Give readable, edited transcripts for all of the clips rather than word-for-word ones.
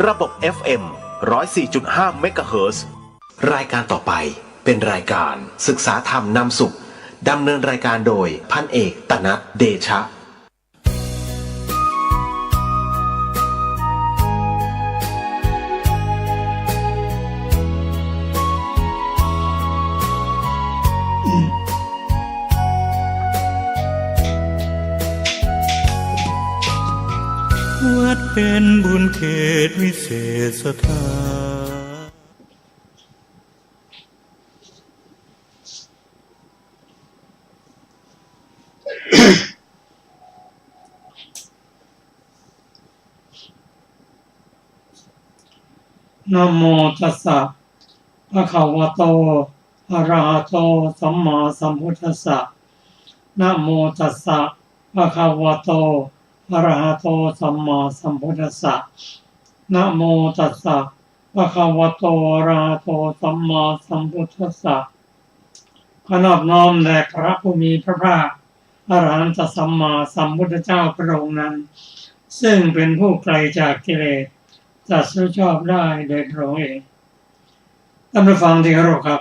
ระบบ FM 104.5 เมกะเฮิรตซ์รายการต่อไปเป็นรายการศึกษาธรรมนำสุขดำเนินรายการโดยพันเอกตนัสเดชะวัดเป็นบุญเขตวิเศษสถานนะโมตัสสะภะคะวะโตอะระหะโตสัมมาสัมพุทธัสสะนะโมตัสสะภะคะวะโตอะระหะโตสัมมาสัมพุทธัสสะนะโมตัสสะภะคะวะโตอะระหะโตสัมมาสัมพุทธัสสะขอนอบน้อมแด่พระผู้มีพระภาคอรหันตสัมมาสัมพุทธเจ้าพระองค์นั้นซึ่งเป็นผู้ไกลจากกิเลสตรัสรู้ชอบได้โดยพระองค์เองท่านผู้ฟังที่เคารพครับ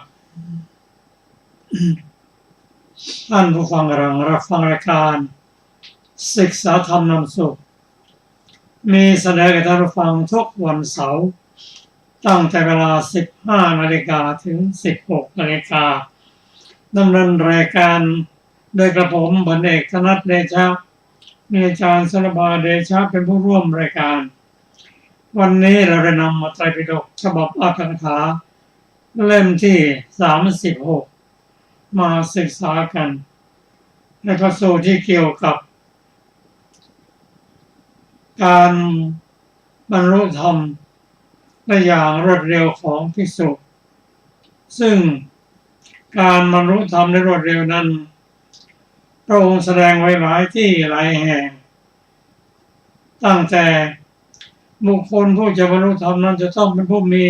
ท่านผู้ฟังกำลังรับฟังรายการศึกษาธรรมนำสุขมีแสดงให้ท่านผู้ฟังทุกวันเสาร์ตั้งแต่เวลา 15 นาฬิกาถึง 16 นาฬิกาดำเนินรายการโดยกระผมพันเอกธนัสเดชะมีอาจารย์สรบาเดชะเป็นผู้ร่วมรายการวันนี้เราได้นำมาไตรปิฎกฉบับอัตถกถาเล่มที่ 36 มาศึกษากันในพระสูตรที่เกี่ยวกับการบรรลุธรรมได้อย่างรวดเร็วของภิกษุซึ่งการบรรลุธรรมได้รวดเร็วนั้นพระองค์แสดงไว้หลายที่หลายแห่งตั้งแต่บุคคลผู้จะบรรลุธรรมนั้นจะต้องเป็นผู้มี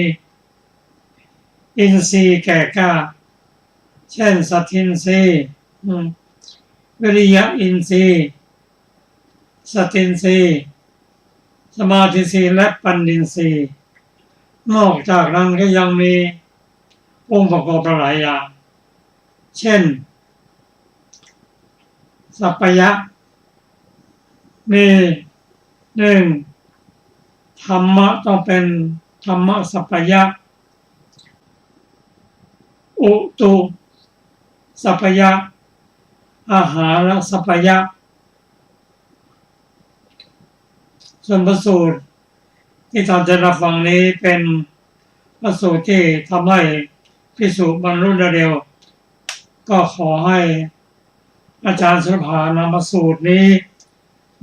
อินทรีย์แก่กล้าเช่นสัตทินทรีย์วิริยะอินทรีย์สตินทรีย์สมาธิทรีย์และปัญญินทรีย์นอกจากนั้นก็ยังมีองค์ประกอบหลายอย่างเช่นสัพพยะมีธรรมะต้องเป็นธรรมะสัพพยะอุตุสัพพยะอาหารสัพพยะส่วนพระสูตรที่ท่านจะรับฟังนี้เป็นพระสูตรที่ทำให้ภิกษุบรรลุได้เร็วก็ขอให้อาจารย์สุภานำพระสูตรนี้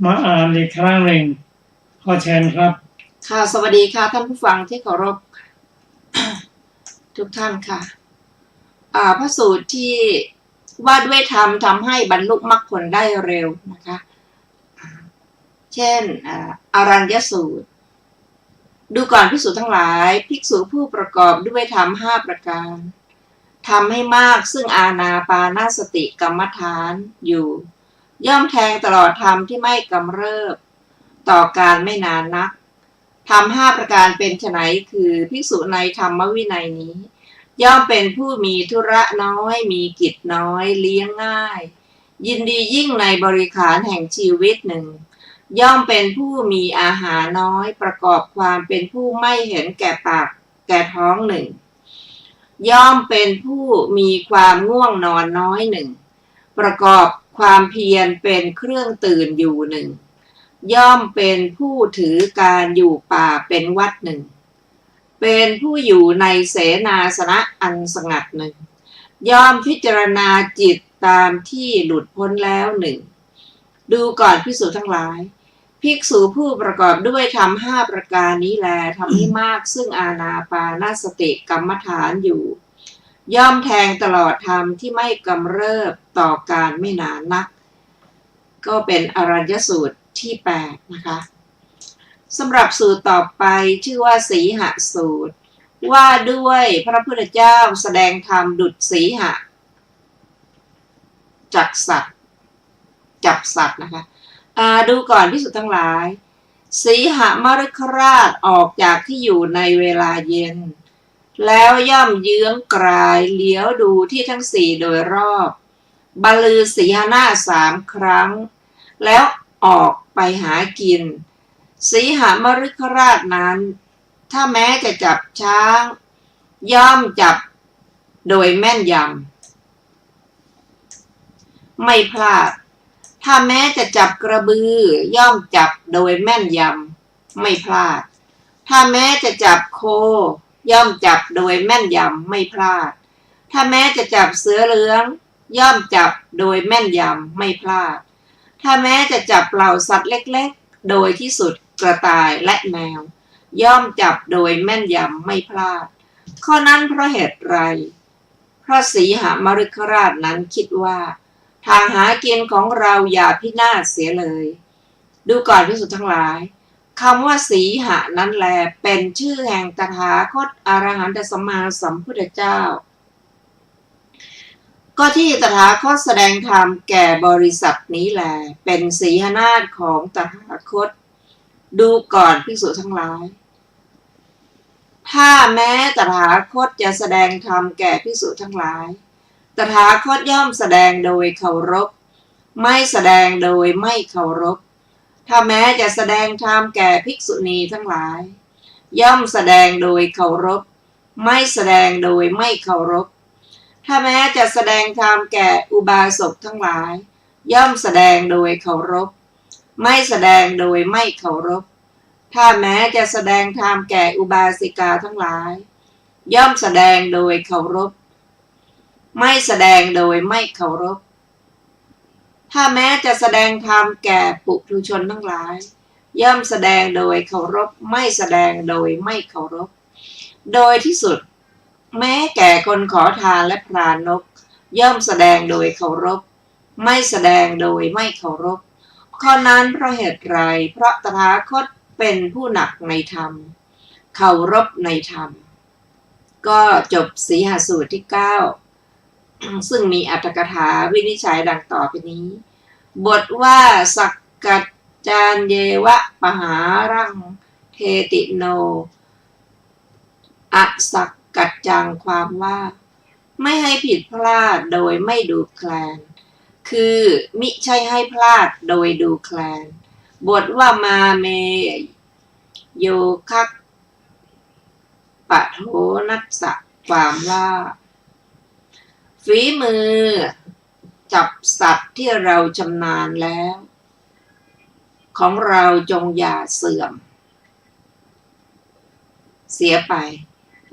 มาอ่านอีกครั้งหนึ่งขอเชิญครับค่ะสวัสดีค่ะท่านผู้ฟังที่เคารพ ทุกท่านค่ะพระสูตรที่ว่าด้วยธรรมทำให้บรรลุมรรคผลได้เร็วนะคะเช่นอรัญญสูตรดูก่อนภิกษุทั้งหลายภิกษุผู้ประกอบด้วยธรรม5ประการทำให้มากซึ่งอานาปานสติกรรมฐานอยู่ย่อมแทงตลอดธรรมที่ไม่กำเริบต่อการไม่นานนักธรรม5ประการเป็นไฉนคือภิกษุในธรรมวินัยนี้ย่อมเป็นผู้มีธุระน้อยมีกิจน้อยเลี้ยงง่ายยินดียิ่งในบริขารแห่งชีวิตหนึ่งย่อมเป็นผู้มีอาหารน้อยประกอบความเป็นผู้ไม่เห็นแก่ปากแก่ท้องหนึ่งย่อมเป็นผู้มีความง่วงนอนน้อยหนึ่งประกอบความเพียรเป็นเครื่องตื่นอยู่หนึ่งย่อมเป็นผู้ถือการอยู่ป่าเป็นวัดหนึ่งเป็นผู้อยู่ในเสนาสนะอันสงัดหนึ่งย่อมพิจารณาจิตตามที่หลุดพ้นแล้วหนึ่งดูก่อนภิกษุทั้งหลายภิกษุผู้ประกอบด้วยธรรม5ประการนี้แลทำให้มากซึ่งอานาปานสติกรรมฐานอยู่ย่อมแทงตลอดธรรมที่ไม่กำเริบต่อการไม่นานนักก็เป็นอรัญญสูตรที่8นะคะสำหรับสูตรต่อไปชื่อว่าสีหสูตรว่าด้วยพระพุทธเจ้าแสดงธรรมดุจสีหะจับสัตว์นะคะดูก่อนภิกษุทั้งหลาย สีหมฤคราชออกจากที่อยู่ในเวลาเย็นแล้วย่อมเยื้องกลายเลี้ยวดูที่ทั้งสี่โดยรอบบรรลือสีหน้า3 ครั้งแล้วออกไปหากินสีหมฤคราชนั้นถ้าแม้จะจับช้างย่อมจับโดยแม่นยำไม่พลาดถ้าแม้จะจับกระบือย่อมจับโดยแม่นยำไม่พลาดถ้าแม้จะจับโคย่อมจับโดยแม่นยำไม่พลาดถ้าแม้จะจับเสือเหลืองย่อมจับโดยแม่นยำไม่พลาดถ้าแม้จะจับเหล่าสัตว์เล็กๆโดยที่สุดกระต่ายและแมวย่อมจับโดยแม่นยำไม่พลาดข้อนั้นเพราะเหตุไรเพราะสีหมฤคราชนั้นคิดว่าทางหากินของเราอย่าพินาศเสียเลยดูก่อนภิกษุทั้งหลายคำว่าสีหะนั้นแลเป็นชื่อแห่งตถาคตอรหันตสัมมาสัมพุทธเจ้าก็ที่ตถาคตแสดงธรรมแก่บริษัทนี้แลเป็นสีหนาฏของตถาคตดูก่อนภิกษุทั้งหลายถ้าแม้ตถาคตจะแสดงธรรมแก่ภิกษุทั้งหลายตถาคตย่อมแสดงโดยเคารพไม่แสดงโดยไม่เคารพถ้าแม้จะแสดงธรรมแก่ภิกษุณีทั้งหลายย่อมแสดงโดยเคารพไม่แสดงโดยไม่เคารพถ้าแม้จะแสดงธรรมแก่อุบาสกทั้งหลายย่อมแสดงโดยเคารพไม่แสดงโดยไม่เคารพถ้าแม้จะแสดงธรรมแก่อุบาสิกาทั้งหลายย่อมแสดงโดยเคารพไม่แสดงโดยไม่เคารพถ้าแม้จะแสดงธรรมแก่ปุถุชนทั้งหลายย่อมแสดงโดยเคารพไม่แสดงโดยไม่เคารพโดยที่สุดแม้แก่คนขอทานและพรานกย่อมแสดงโดยเคารพไม่แสดงโดยไม่เคารพข้อนั้นเพราะเหตุไรเพราะตถาคตเป็นผู้หนักในธรรมเคารพในธรรมก็จบสีหสูตรที่9ซึ่งมีอรรถกถาวินิจฉัยดังต่อไปนี้บทว่าสักกัจจานเยวะปหารังเทติโนอสักกัจจังความว่าไม่ให้ผิดพลาดโดยไม่ดูแคลนคือมิใช่ให้พลาดโดยดูแคลนบทว่ามาเมโยคักปะโทนัสสะความว่าฝีมือจับสัตว์ที่เราชำนาญแล้วของเราจงอย่าเสื่อมเสียไป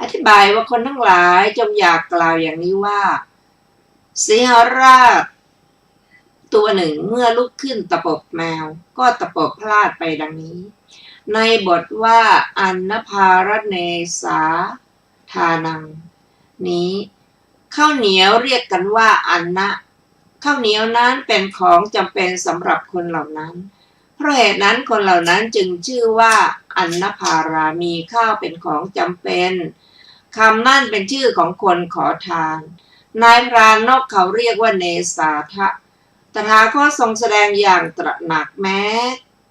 อธิบายว่าคนทั้งหลายจงอย่ากล่าวอย่างนี้ว่าสิงหราชตัวหนึ่งเมื่อลุกขึ้นตะปบแมวก็ตะปบพลาดไปดังนี้ในบทว่าอันนภารเนสาทานังนี้ข้าวเหนียวเรียกกันว่าอันนะข้าวเหนียวนั้นเป็นของจำเป็นสำหรับคนเหล่านั้นเพราะเหตุนั้นคนเหล่านั้นจึงชื่อว่าอันนภารามีข้าวเป็นของจำเป็นคำนั่นเป็นชื่อของคนขอทานนายพรานนกเขาเรียกว่าเนสาทะตถาคตทรงแสดงอย่างตระหนักแม้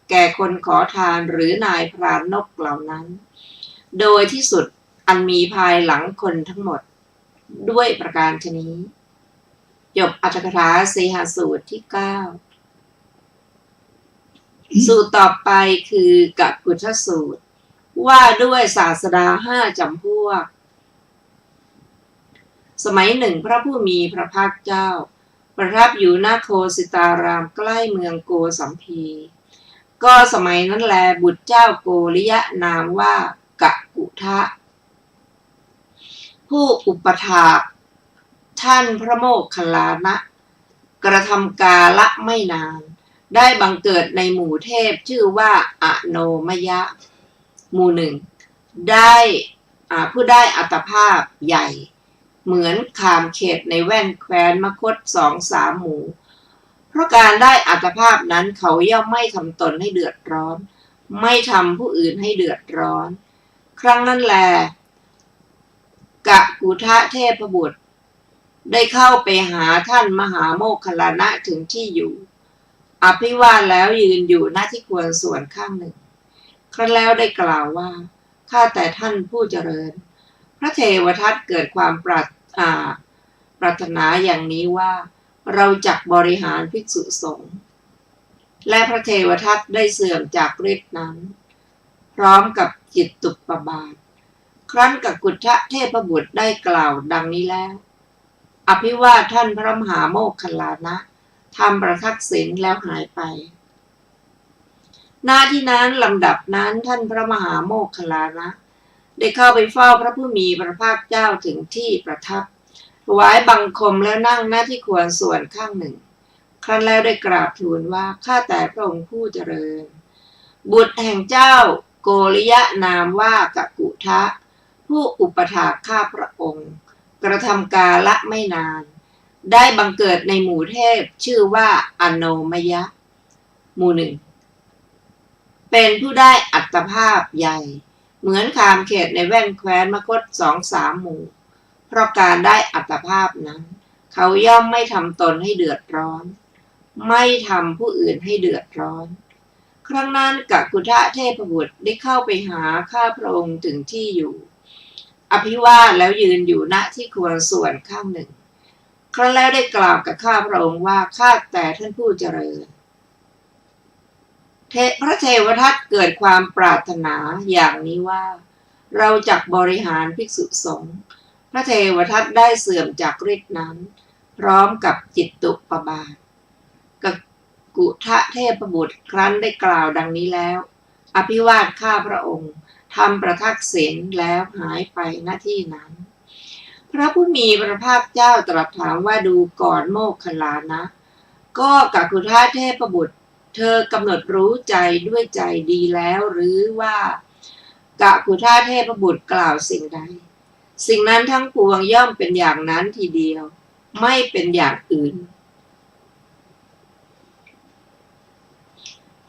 แก่คนขอทานหรือนายพรานนกเหล่านั้นโดยที่สุดอันมีภายหลังคนทั้งหมดด้วยประการชนี้จบอรรถกถาสีหสูตรที่9สูตรต่อไปคือกักุฏสูตรว่าด้วยศาสดา5 จำพวกสมัยหนึ่งพระผู้มีพระภาคเจ้าประทับอยู่ณโคสิตารามใกล้เมืองโกสัมพีก็สมัยนั้นแลบุตรเจ้าโกริยะนามว่ากักุฏะผู้อุปถากท่านพระโมคคัลลานะกระทำกาละไม่นานได้บังเกิดในหมู่เทพชื่อว่าอโนมยะหมู่หนึ่งได้ผู้ได้อัตภาพใหญ่เหมือนขามเขตในแว่นแคว้นมคธ2-3 หมู่เพราะการได้อัตภาพนั้นเขาย่อมไม่ทำตนให้เดือดร้อนไม่ทำผู้อื่นให้เดือดร้อนครั้งนั้นแลกักุฏะเทพบุตรได้เข้าไปหาท่านมหาโมคคัลลานะถึงที่อยู่อภิวาทแล้วยืนอยู่หน้าที่ควรส่วนข้างหนึ่ง ครั้นแล้วได้กล่าวว่าข้าแต่ท่านผู้เจริญพระเทวทัตเกิดความปรารถนาอย่างนี้ว่าเราจักบริหารภิกษุสงฆ์และพระเทวทัตได้เสื่อมจากฤทธินั้นพร้อมกับจิตตุปบาทครั้นกักุฏทะเทพบุตรได้กล่าวดังนี้แล้วอภิวาทท่านพระมหาโมคคัลลานะทำประทักษิณแล้วหายไปณที่นั้นลำดับนั้นท่านพระมหาโมคคัลลานะได้เข้าไปเฝ้าพระผู้มีพระภาคเจ้าถึงที่ประทับถวายบังคมแล้วนั่งหน้าที่ควรส่วนข้างหนึ่งครั้นแล้วได้กราบทูลว่าข้าแต่พระองค์ผู้เจริญบุตรแห่งเจ้าโกริยะนามว่ากักุทะผู้อุปถากข้าพระองค์กระทำกาละไม่นานได้บังเกิดในหมู่เทพชื่อว่าอโนมยะหมู่หนึ่งเป็นผู้ได้อัตภาพใหญ่เหมือนคามเขตในแว่นแคว้นมคธ2-3 หมู่เพราะการได้อัตภาพนั้นเขาย่อมไม่ทำตนให้เดือดร้อนไม่ทำผู้อื่นให้เดือดร้อนครั้งนั้นกักุฏะเทพบุตรได้เข้าไปหาข้าพระองค์ถึงที่อยู่อภิวาทแล้วยืนอยู่ณที่ควรส่วนข้างหนึ่งครั้นแล้วได้กล่าวกับข้าพระองค์ว่าข้าแต่ท่านผู้เจริญพระเทวทัตเกิดความปรารถนาอย่างนี้ว่าเราจักบริหารภิกษุสงฆ์พระเทวทัตได้เสื่อมจากฤทธินั้นพร้อมกับจิตตุปบาทกักุฏะเทพบุตรครั้นได้กล่าวดังนี้แล้วอภิวาทข้าพระองค์ทำประทักษิณแล้วหายไปณที่นั้นพระผู้มีพระภาคเจ้าตรัสถามว่าดูก่อนโมคคัลลานะก็กักุฏะเทพบุตรเธอกำหนดรู้ใจด้วยใจดีแล้วหรือว่ากักุฏะเทพบุตรกล่าวสิ่งใดสิ่งนั้นทั้งปวงย่อมเป็นอย่างนั้นทีเดียวไม่เป็นอย่างอื่น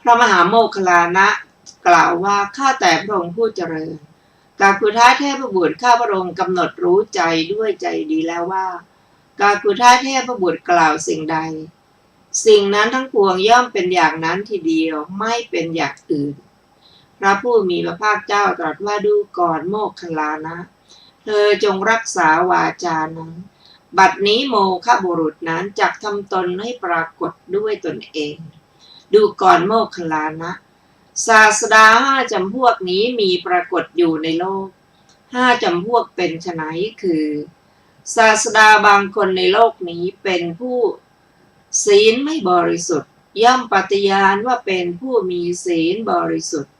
พระมหาโมคคัลลานะกล่าวว่าข้าแต่พระองค์ผู้เจริญกักุฏะเทพบุตรข้าพระองค์กำหนดรู้ใจด้วยใจดีแล้วว่ากักุฏะเทพบุตรกล่าวสิ่งใดสิ่งนั้นทั้งปวงย่อมเป็นอย่างนั้นทีเดียวไม่เป็นอย่างอื่นพระผู้มีพระภาคเจ้าตรัสว่าดูก่อนโมคคัลลานะเธอจงรักษาวาจานั้นบัดนี้โมฆะบุรุษนั้นจักทำตนให้ปรากฏด้วยตนเองดูก่อนโมคคัลลานะศาสดา5 จำพวกนี้มีปรากฏอยู่ในโลก5 จำพวกเป็นไฉนคือศาสดาบางคนในโลกนี้เป็นผู้ศีลไม่บริสุทธิ์ย่อมปฏิญาณว่าเป็นผู้มีศีลบริสุทธิ์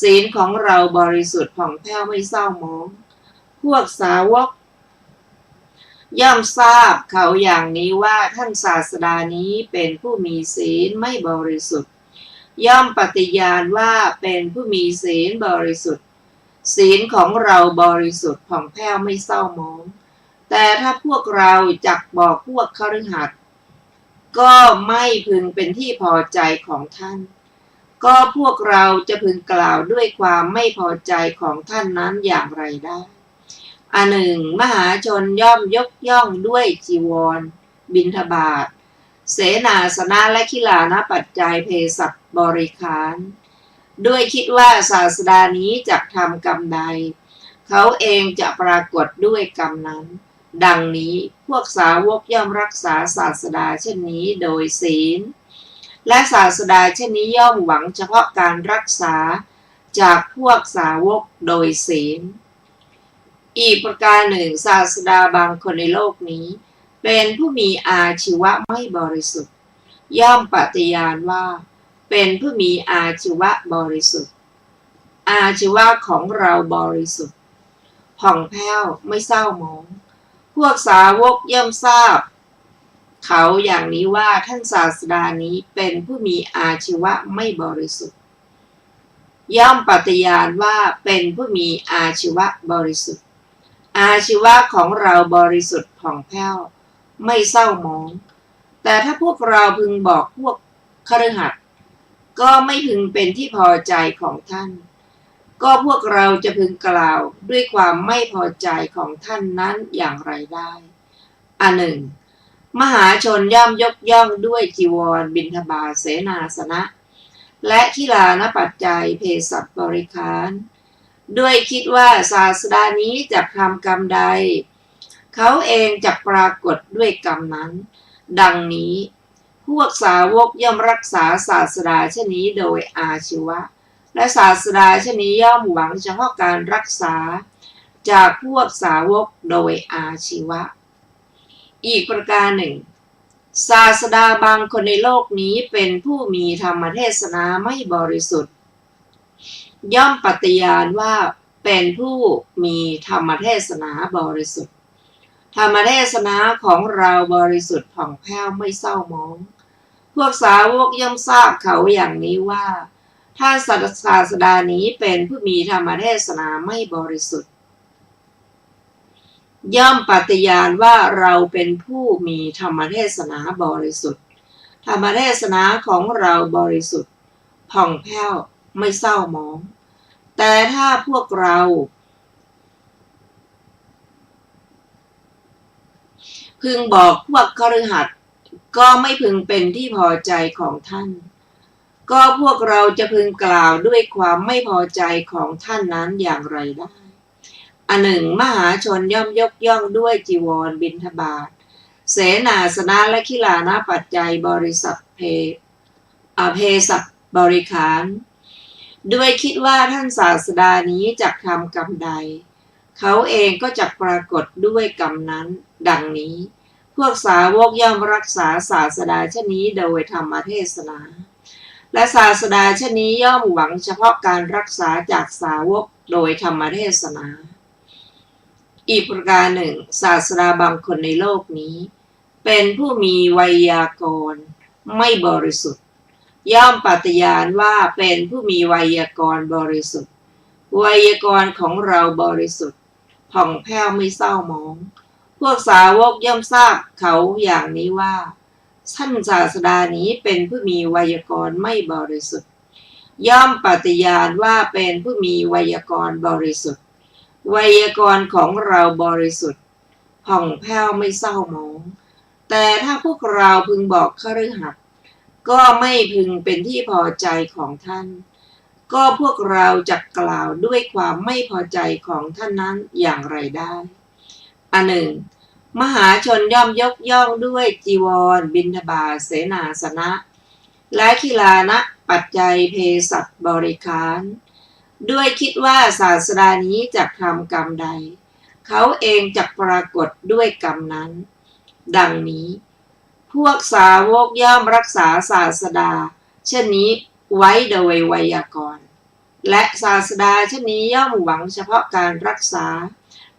ศีลของเราบริสุทธิ์ผ่องแผ้วไม่เศร้าหมองพวกสาวกย่อมทราบเขาอย่างนี้ว่าท่านศาสดานี้เป็นผู้มีศีลไม่บริสุทธิ์ย่อมปฏิญาณว่าเป็นผู้มีศีลบริสุทธิ์ศีลของเราบริสุทธิ์ผ่องแผ้วไม่เศร้าหมองแต่ถ้าพวกเราจักบอกพวกคฤหัสถ์ก็ไม่พึงเป็นที่พอใจของท่านก็พวกเราจะพึงกล่าวด้วยความไม่พอใจของท่านนั้นอย่างไรได้อันหนึ่งมหาชนย่อมยกย่องด้วยจีวรบิณฑบาตเสนาสนะและขิลานะปัจจัยเภสัชบริขารด้วยคิดว่าศาสดานี้จะทำกรรมใดเขาเองจะปรากฏด้วยกรรมนั้นดังนี้พวกสาวกย่อมรักษาศาสดาเช่นนี้โดยศีลและศาสดาเช่นนี้ย่อมหวังเฉพาะการรักษาจากพวกสาวกโดยศีลอีกประการหนึ่งศาสดาบางคนในโลกนี้เป็นผู้มีอาชีวะไม่บริสุทธิ์ย่อมปฏิญาณว่าเป็นผู้มีอาชีวะบริสุทธิ์อาชีวะของเราบริสุทธิ์ผ่องแผ้วไม่เศร้าหมองพวกสาวกย่อมทราบเขาอย่างนี้ว่าท่านศาสดานี้เป็นผู้มีอาชีวะไม่บริสุทธิ์ย่อมปฏิญาณว่าเป็นผู้มีอาชีวะบริสุทธิ์อาชีวะของเราบริสุทธิ์ผ่องแผ้วไม่เศร้าหมองแต่ถ้าพวกเราพึงบอกพวกคฤหัสถ์ก็ไม่พึงเป็นที่พอใจของท่านก็พวกเราจะพึงกล่าวด้วยความไม่พอใจของท่านนั้นอย่างไรได้อันหนึ่งมหาชนย่อมยกย่องด้วยจีวรบิณฑบาตเสนาสนะ และขิลานปัจจัยเภสัชบริขารด้วยคิดว่าศาสดานี้จะทำกรรมใดเขาเองจะปรากฏด้วยกรรมนั้น ดังนี้พวกสาวกย่อมรักษาศาสดาเช่นนี้โดยอาชีวะและศาสดาเช่นนี้ย่อมหวังเฉพาะการรักษาจากพวกสาวกโดยอาชีวะอีกประการหนึ่งศาสดาบางคนในโลกนี้เป็นผู้มีธรรมเทศนาไม่บริสุทธิ์ย่อมปฏิญาณว่าเป็นผู้มีธรรมเทศนาบริสุทธิ์ธรรมเทศนาของเราบริสุทธิ์ผ่องแผ้วไม่เศร้าหมองพวกสาวกย่อมทราบเขาอย่างนี้ว่าท่านศาสดานี้เป็นผู้มีธรรมเทศนาไม่บริสุทธิ์ย่อมปฏิญาณว่าเราเป็นผู้มีธรรมเทศนาบริสุทธิ์ธรรมเทศนาของเราบริสุทธิ์ผ่องแผ้วไม่เศร้าหมองแต่ถ้าพวกเราพึงบอกพวกคฤหัสถ์ก็ไม่พึงเป็นที่พอใจของท่านก็พวกเราจะพึงกล่าวด้วยความไม่พอใจของท่านนั้นอย่างไรได้อันหนึ่งมหาชนย่อมยกย่องด้วยจีวรบิณฑบาตเสนาสนะและขิลานะปัจจัยบริษัทเพสัชบริขารด้วยคิดว่าท่านศาสดานี้จะทำกรรมใดเขาเองก็จะปรากฏด้วยกรรมนั้นดังนี้พวกสาวกย่อมรักษาศาสดาเช่นนี้โดยธรรมเทศนาและศาสดาเช่นนี้ย่อมหวังเฉพาะการรักษาจากสาวกโดยธรรมเทศนาอีกประการหนึ่งศาสดาบางคนในโลกนี้เป็นผู้มีไวยากรณ์ไม่บริสุทธิ์ย่อมปฏิญาณว่าเป็นผู้มีไวยากรณ์บริสุทธิ์ไวยากรณ์ของเราบริสุทธิ์ผ่องแผ้วไม่เศร้าหมองพวกสาวกย่อมทราบเขาอย่างนี้ว่าท่านศาสดานี้เป็นผู้มีไวยากรณ์ไม่บริสุทธิ์ย่อมปฏิญาณว่าเป็นผู้มีไวยากรณ์บริสุทธิ์ไวยากรณ์ของเราบริสุทธิ์ผ่องแผ้วไม่เศร้าหมองแต่ถ้าพวกเราพึงบอกคฤหัสถ์ก็ไม่พึงเป็นที่พอใจของท่านก็พวกเราจะกล่าวด้วยความไม่พอใจของท่านนั้นอย่างไรได้อันหนึ่งมหาชนย่อมยกย่องด้วยจีวรบิณฑบาตเสนาสนะและขิลานะปัจจัยเภสัชบริขารด้วยคิดว่าศาสดานี้จะทำกรรมใดเขาเองจะปรากฏด้วยกรรมนั้นดังนี้พวกสาวกย่อมรักษาศาสดาเช่นนี้ไว้โดยไวยากรณ์และศาสดาเช่นนี้ย่อมหวังเฉพาะการรักษา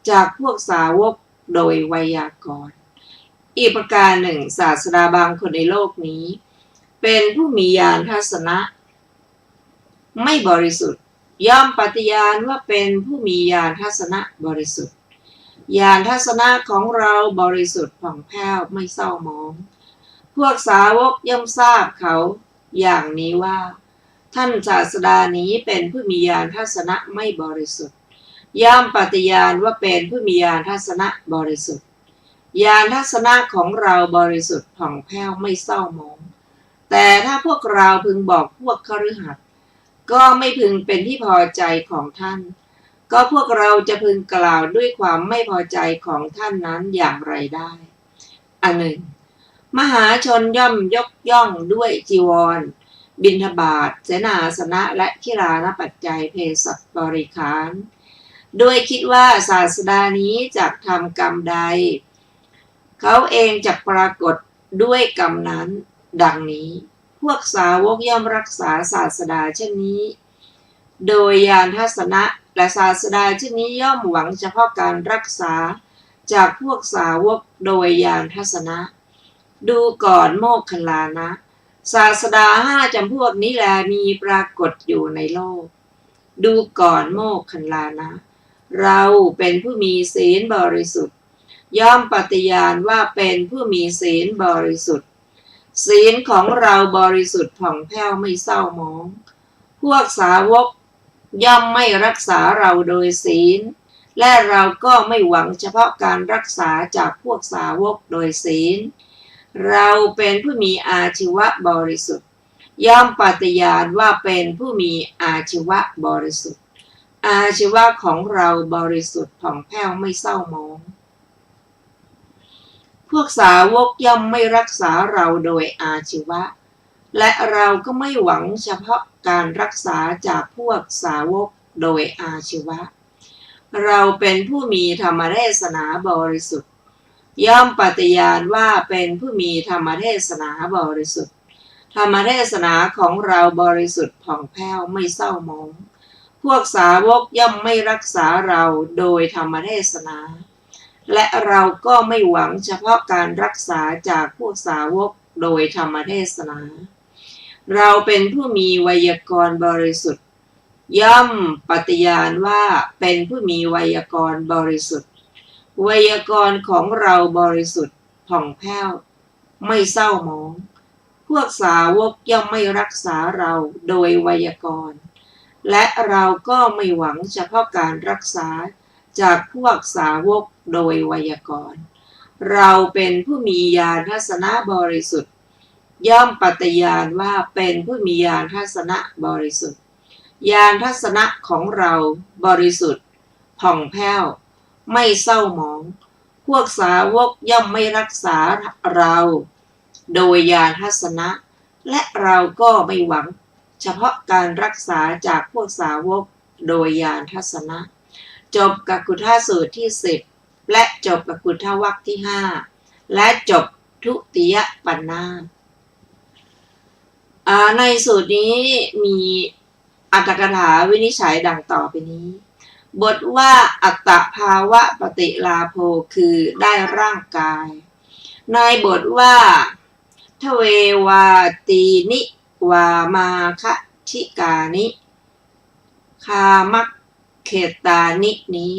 จากพวกสาวกโดยไวยากรณ์อีกประการหนึ่งศาสดาบางคนในโลกนี้เป็นผู้มีญาณทัศนะไม่บริสุทธิ์ย่อมปฏิญาณว่าเป็นผู้มีญาณทัศนะบริสุทธิ์ญาณทัศนะของเราบริสุทธิ์ผ่องแผ้วไม่เศร้าหมองพวกสาวกย่อมทราบเขาอย่างนี้ว่าท่านศาสดานี้เป็นผู้มีญาณทัศนะไม่บริสุทธิ์ย่อมปฏิญาณว่าเป็นผู้มีญาณทัศนะบริสุทธิ์ญาณทัศนะของเราบริสุทธิ์ผ่องแผ้วไม่เศร้าหมองแต่ถ้าพวกเราพึงบอกพวกคฤหัสถ์ก็ไม่พึงเป็นที่พอใจของท่านก็พวกเราจะพึงกล่าวด้วยความไม่พอใจของท่านนั้นอย่างไรได้อันหนึ่งมหาชนย่อมยกย่องด้วยจีวรบิณฑบาตเสนาสนะและขิลานะปัจจัยเภสัชบริขารโดยคิดว่าศาสดานี้จะทำกรรมใดเขาเองจะปรากฏด้วยกรรมนั้นดังนี้พวกสาวกย่อมรักษาศาสดาเช่นนี้โดยญาณทัศนะและศาสดาเช่นนี้ย่อมหวังเฉพาะการรักษาจากพวกสาวกโดยญาณทัศนะดูก่อนโมคคัลลานะศาสดา5 จำพวกนี้แลมีปรากฏอยู่ในโลกดูก่อนโมคคัลลานะเราเป็นผู้มีศีลบริสุทธิ์ย่อมปฏิญาณว่าเป็นผู้มีศีลบริสุทธิ์ศีลของเราบริสุทธิ์ผ่องแผ้วไม่เศร้าหมองพวกสาวกย่อมไม่รักษาเราโดยศีลและเราก็ไม่หวังเฉพาะการรักษาจากพวกสาวกโดยศีลเราเป็นผู้มีอาชีวะบริสุทธิ์ ย่อมปฏิญาณว่าเป็นผู้มีอาชีวะบริสุทธิ์อาชีวะของเราบริสุทธิ์ผ่องแผ้วไม่เศร้าหมองพวกสาวกย่อมไม่รักษาเราโดยอาชีวะและเราก็ไม่หวังเฉพาะการรักษาจากพวกสาวกโดยอาชีวะเราเป็นผู้มีธรรมเทศนาบริสุทธิ์ย่อมปฏิญาณว่าเป็นผู้มีธรรมเทศนาบริสุทธิ์ธรรมเทศนาของเราบริสุทธิ์ผ่องแผ้วไม่เศร้าหมองพวกสาวกย่อมไม่รักษาเราโดยธรรมเทศนาและเราก็ไม่หวังเฉพาะการรักษาจากพวกสาวกโดยธรรมเทศนาเราเป็นผู้มีไวยากรณ์บริสุทธิ์ย่อมปฏิญาณว่าเป็นผู้มีไวยากรณ์บริสุทธิ์ไวยากรณ์ของเราบริสุทธิ์ผ่องแผ้วไม่เศร้าหมองพวกสาวกย่อมไม่รักษาเราโดยไวยากรณ์และเราก็ไม่หวังเฉพาะการรักษาจากพวกสาวกโดยไวยากรณ์เราเป็นผู้มีญาณทัศนะบริสุทธิ์ย่อมปฏิญาณว่าเป็นผู้มีญาณทัศนะบริสุทธิ์ญาณทัศนะของเราบริสุทธิ์ผ่องแผ้วไม่เศร้าหมองพวกสาวกย่อมไม่รักษาเราโดยญาณทัศนะและเราก็ไม่หวังเฉพาะการรักษาจากพวกสาวกโดยญาณทัศนะจบกักุฏฐสูตรที่10และจบกักุฏฐวรรคที่5และจบทุติยปัณณาสในสูตรนี้มีอรรถกถาวินิจฉัยดังต่อไปนี้บทว่าอัตตภาวะปฏิลาโภคือได้ร่างกายในบทว่าทเววาตีนิวามาคะทิกานิคามักเขตานินี้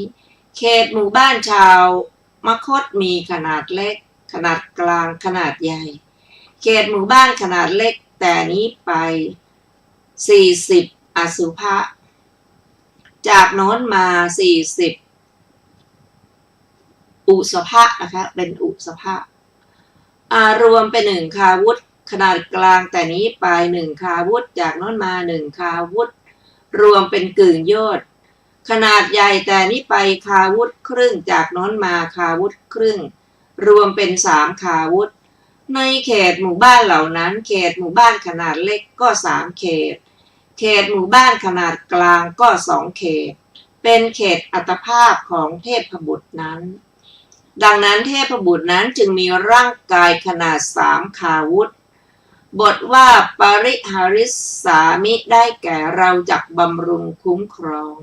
เขตหมู่บ้านชาวมคธมีขนาดเล็กขนาดกลางขนาดใหญ่เขตหมู่บ้านขนาดเล็กแต่นี้ไป40อสุภะจากโน้นมา40อุสภะนะคะเป็นอุสภะรวมเป็น1คาวุธขนาดกลางแต่นี้ไป1คาวุธจากโน้นมา1คาวุธรวมเป็นกึ่งโยชน์ขนาดใหญ่แต่นี้ไปคาวุธครึ่งจากโน้นมาคาวุธครึ่งรวมเป็น3คาวุธในเขตหมู่บ้านเหล่านั้นเขตหมู่บ้านขนาดเล็กก็3เขตเขตหมู่บ้านขนาดกลางก็2เขตเป็นเขตอัตภาพของเทพบุตรนั้นดังนั้นเทพบุตรนั้นจึงมีร่างกายขนาด3คาวุธบทว่าปริหาริสามิได้แก่เราจักบำรุงคุ้มครอง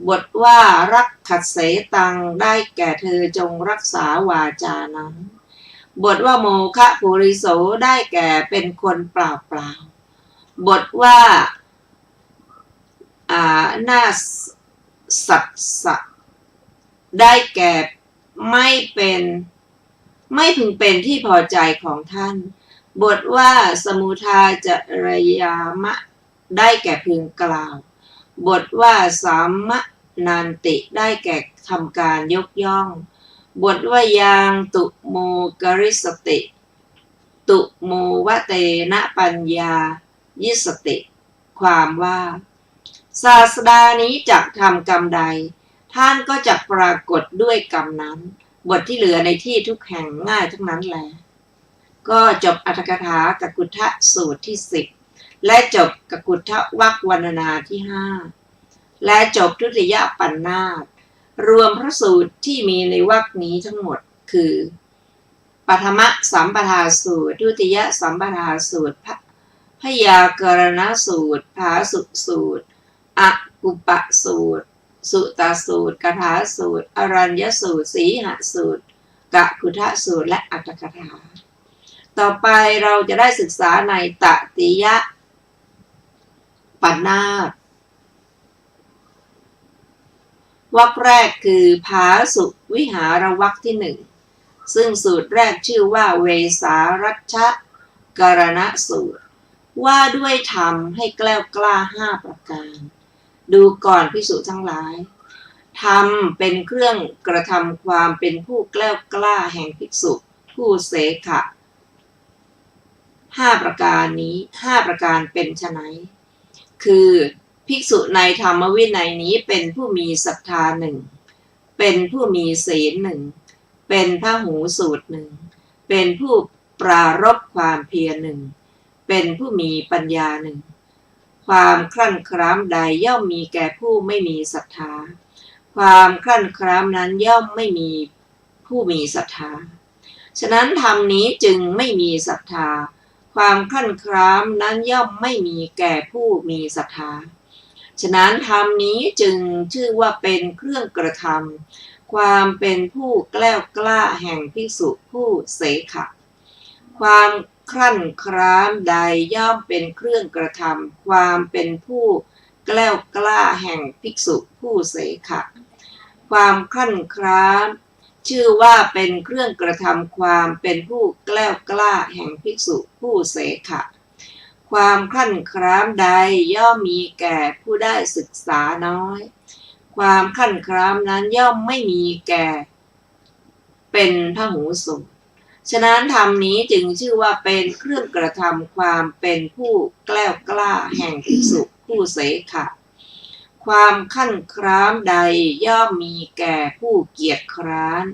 บทว่ารักขัดเสตังได้แก่เธอจงรักษาวาจานั้นบทว่าโมคะปุริโสได้แก่เป็นคนเปล่าเปล่าบทว่านาสัตสะได้แก่ไม่พึงเป็นที่พอใจของท่านบทว่าสมุทาจรยามะได้แก่พึงกล่าวบทว่าสามะนันติได้แก่ทำการยกย่องบทว่ายางตุโมกริสติตุโมวะเตนะปัญญายิสติความว่าศาสดานี้จักทำกรรมใดท่านก็จักปรากฏด้วยกรรมนั้นบทที่เหลือในที่ทุกแห่งง่ายทั้งนั้นแหละก็จบอรรถกถากักุฏฐสูตรที่10และจบกักุฏฐวรรควรรณนาที่5และจบทุติยปัณณาสรวมพระสูตรที่มีในวรรคนี้ทั้งหมดคือปฐมสัมปทาสูตรทุติยสัมปทาสูตรพยากรณสูตรภาสุสูตรอกุปสูตรสุตสูตรกถาสูตรอรัญญสูตรสีหสูตรกักุฏฐสูตรและอรรถกถาต่อไปเราจะได้ศึกษาในตติยปัณณาสวรรคแรกคือภาสุวิหารวรรคที่1ซึ่งสูตรแรกชื่อว่าเวสารัชกรณสูตรว่าด้วยธรรมให้แกล้วกล้า5ประการดูก่อนภิกษุทั้งหลายธรรมเป็นเครื่องกระทำความเป็นผู้แกล้วกล้าแห่งภิกษุผู้เสขะ 5ประการนี้5ประการเป็นไฉนคือภิกษุในธรรมวินัยนี้เป็นผู้มีศรัทธาหนึ่งเป็นผู้มีศีลหนึ่งเป็นพหูสูตรหนึ่งเป็นผู้ปรารภความเพียรหนึ่งเป็นผู้มีปัญญาหนึ่งความครั่นคร้ามใดย่อมมีแก่ผู้ไม่มีศรัทธาความครั่นคร้ามนั้นย่อมไม่มีผู้มีศรัทธาฉะนั้นธรรมนี้จึงไม่มีศรัทธาความครั่นคร้ามนั้นย่อมไม่มีแก่ผู้มีศรัทธาฉะนั้นธรรมนี้จึงชื่อว่าเป็นเครื่องกระทำความเป็นผู้แกล้วกล้าแห่งภิกษุผู้เสขะความครั่นคร้ามใดย่อมเป็นเครื่องกระทำความเป็นผู้แกล้วกล้าแห่งภิกษุผู้เสขะความครั่นคร้ามชื่อว่าเป็นเครื่องกระทำความเป็นผู้แกล้วกล้าแห่งภิกษุผู้เสขะความครั่นคร้ามใดย่อมมีแก่ผู้ได้ศึกษาน้อยความครั่นคร้ามนั้นย่อมไม่มีแก่เป็นพหูสูตรฉะนั้นธรรมนี้จึงชื่อว่าเป็นเครื่องกระทำความเป็นผู้แกล้วกล้าแห่งภิกษุผู้เสขะความคั่นคร้ามใดย่อมมีแก่ผู้เกียจคร้าน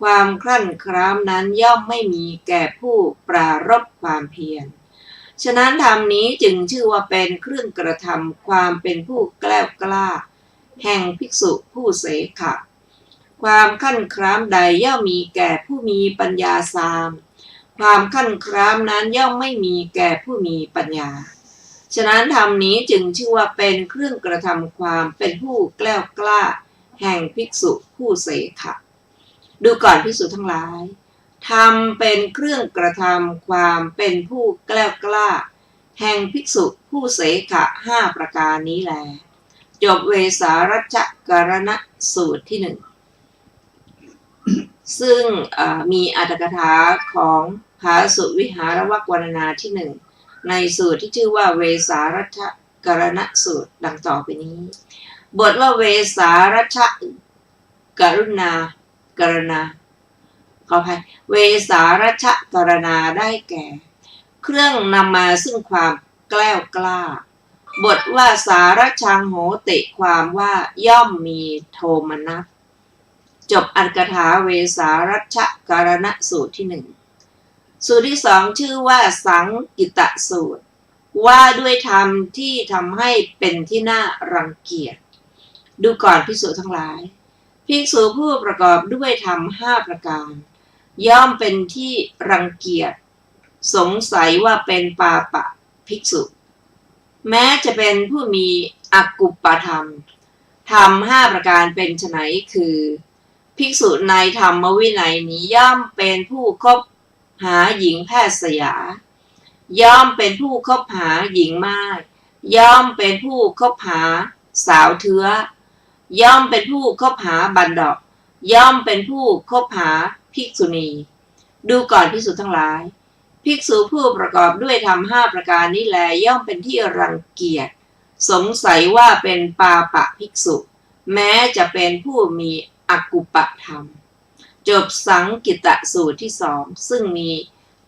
ความครั่นคร้ามนั้นย่อมไม่มีแก่ผู้ปรารภความเพียรฉะนั้นธรรมนี้จึงชื่อว่าเป็นเครื่องกระทำความเป็นผู้แกล้วกล้าแห่งภิกษุผู้เสขะความคั่นคร้ามใดย่อมมีแก่ผู้มีปัญญาสามความคั่นคร้ามนั้นย่อมไม่มีแก่ผู้มีปัญญาฉะนั้นธรรมนี้จึงชื่อว่าเป็นเครื่องกระทำความเป็นผู้แกล้วกล้าแห่งภิกษุผู้เสขะดูก่อนภิกษุทั้งหลายธรรมเป็นเครื่องกระทำความเป็นผู้แกล้วกล้าแห่งภิกษุผู้เสขะ5ประการนี้แลจบเวสารัชกรณสูตรที่1ซึ่งมีอรรถกถาของภาสุวิหารวรรควรรณนาที่1ในสูตรที่ชื่อว่าเวสารัชกรณสูตรดังต่อไปนี้บทว่าเวสารัชกรุณากรณาขออภัยเวสารัชกรณาได้แก่เครื่องนำมาซึ่งความแกล้วกล้าบทว่าสารชังโหติความว่าย่อมมีโทมนัสจบอรรถกถาเวสารัชกรณสูตรที่1สูตรที่2ชื่อว่าสังกิตสูตรว่าด้วยธรรมที่ทำให้เป็นที่น่ารังเกียจดูก่อนภิกษุทั้งหลายภิกษุผู้ประกอบด้วยธรรม5ประการย่อมเป็นที่รังเกียจสงสัยว่าเป็นปาปะภิกษุแม้จะเป็นผู้มีอกุปธรรมธรรม5ประการเป็นไฉนคือภิกษุในธรรมวินัยนี้ย่อมเป็นผู้คบหาหญิงแพทย์สยาย่อมเป็นผู้คบหาหญิงม่ายย่อมเป็นผู้คบหาสาวเทื้อย่อมเป็นผู้คบหาบัณฑอกย่อมเป็นผู้คบหาภิกษุณีดูก่อนภิกษุทั้งหลายภิกษุผู้ประกอบด้วยธรรม5ประการนี้แลย่อมเป็นที่รังเกียจสงสัยว่าเป็นปาปะภิกษุแม้จะเป็นผู้มีอกุปธรรมจบสังกิตสูตรที่2ซึ่งมี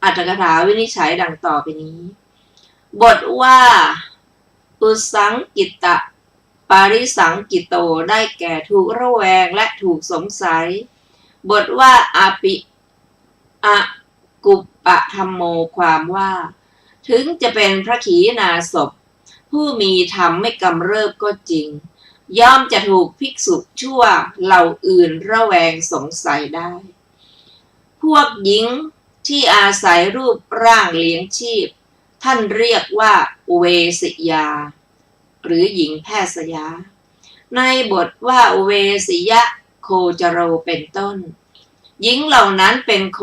อรรถกถาวินิจฉัยดังต่อไปนี้บทว่าอุสังกิตะปาริสังกิโตได้แก่ถูกระแวงและถูกสงสัยบทว่าอาปิอะกุปปะธรรมโมความว่าถึงจะเป็นพระขีณาสพผู้มีธรรมไม่กำเริบก็จริงย่อมจะถูกภิกษุชั่วเหล่าอื่นระแวงสงสัยได้พวกหญิงที่อาศัยรูปร่างเลี้ยงชีพท่านเรียกว่าเวสิยาหรือหญิงแพทย์สยาในบทว่าเวสิยะโคจโรเป็นต้นหญิงเหล่านั้นเป็นโค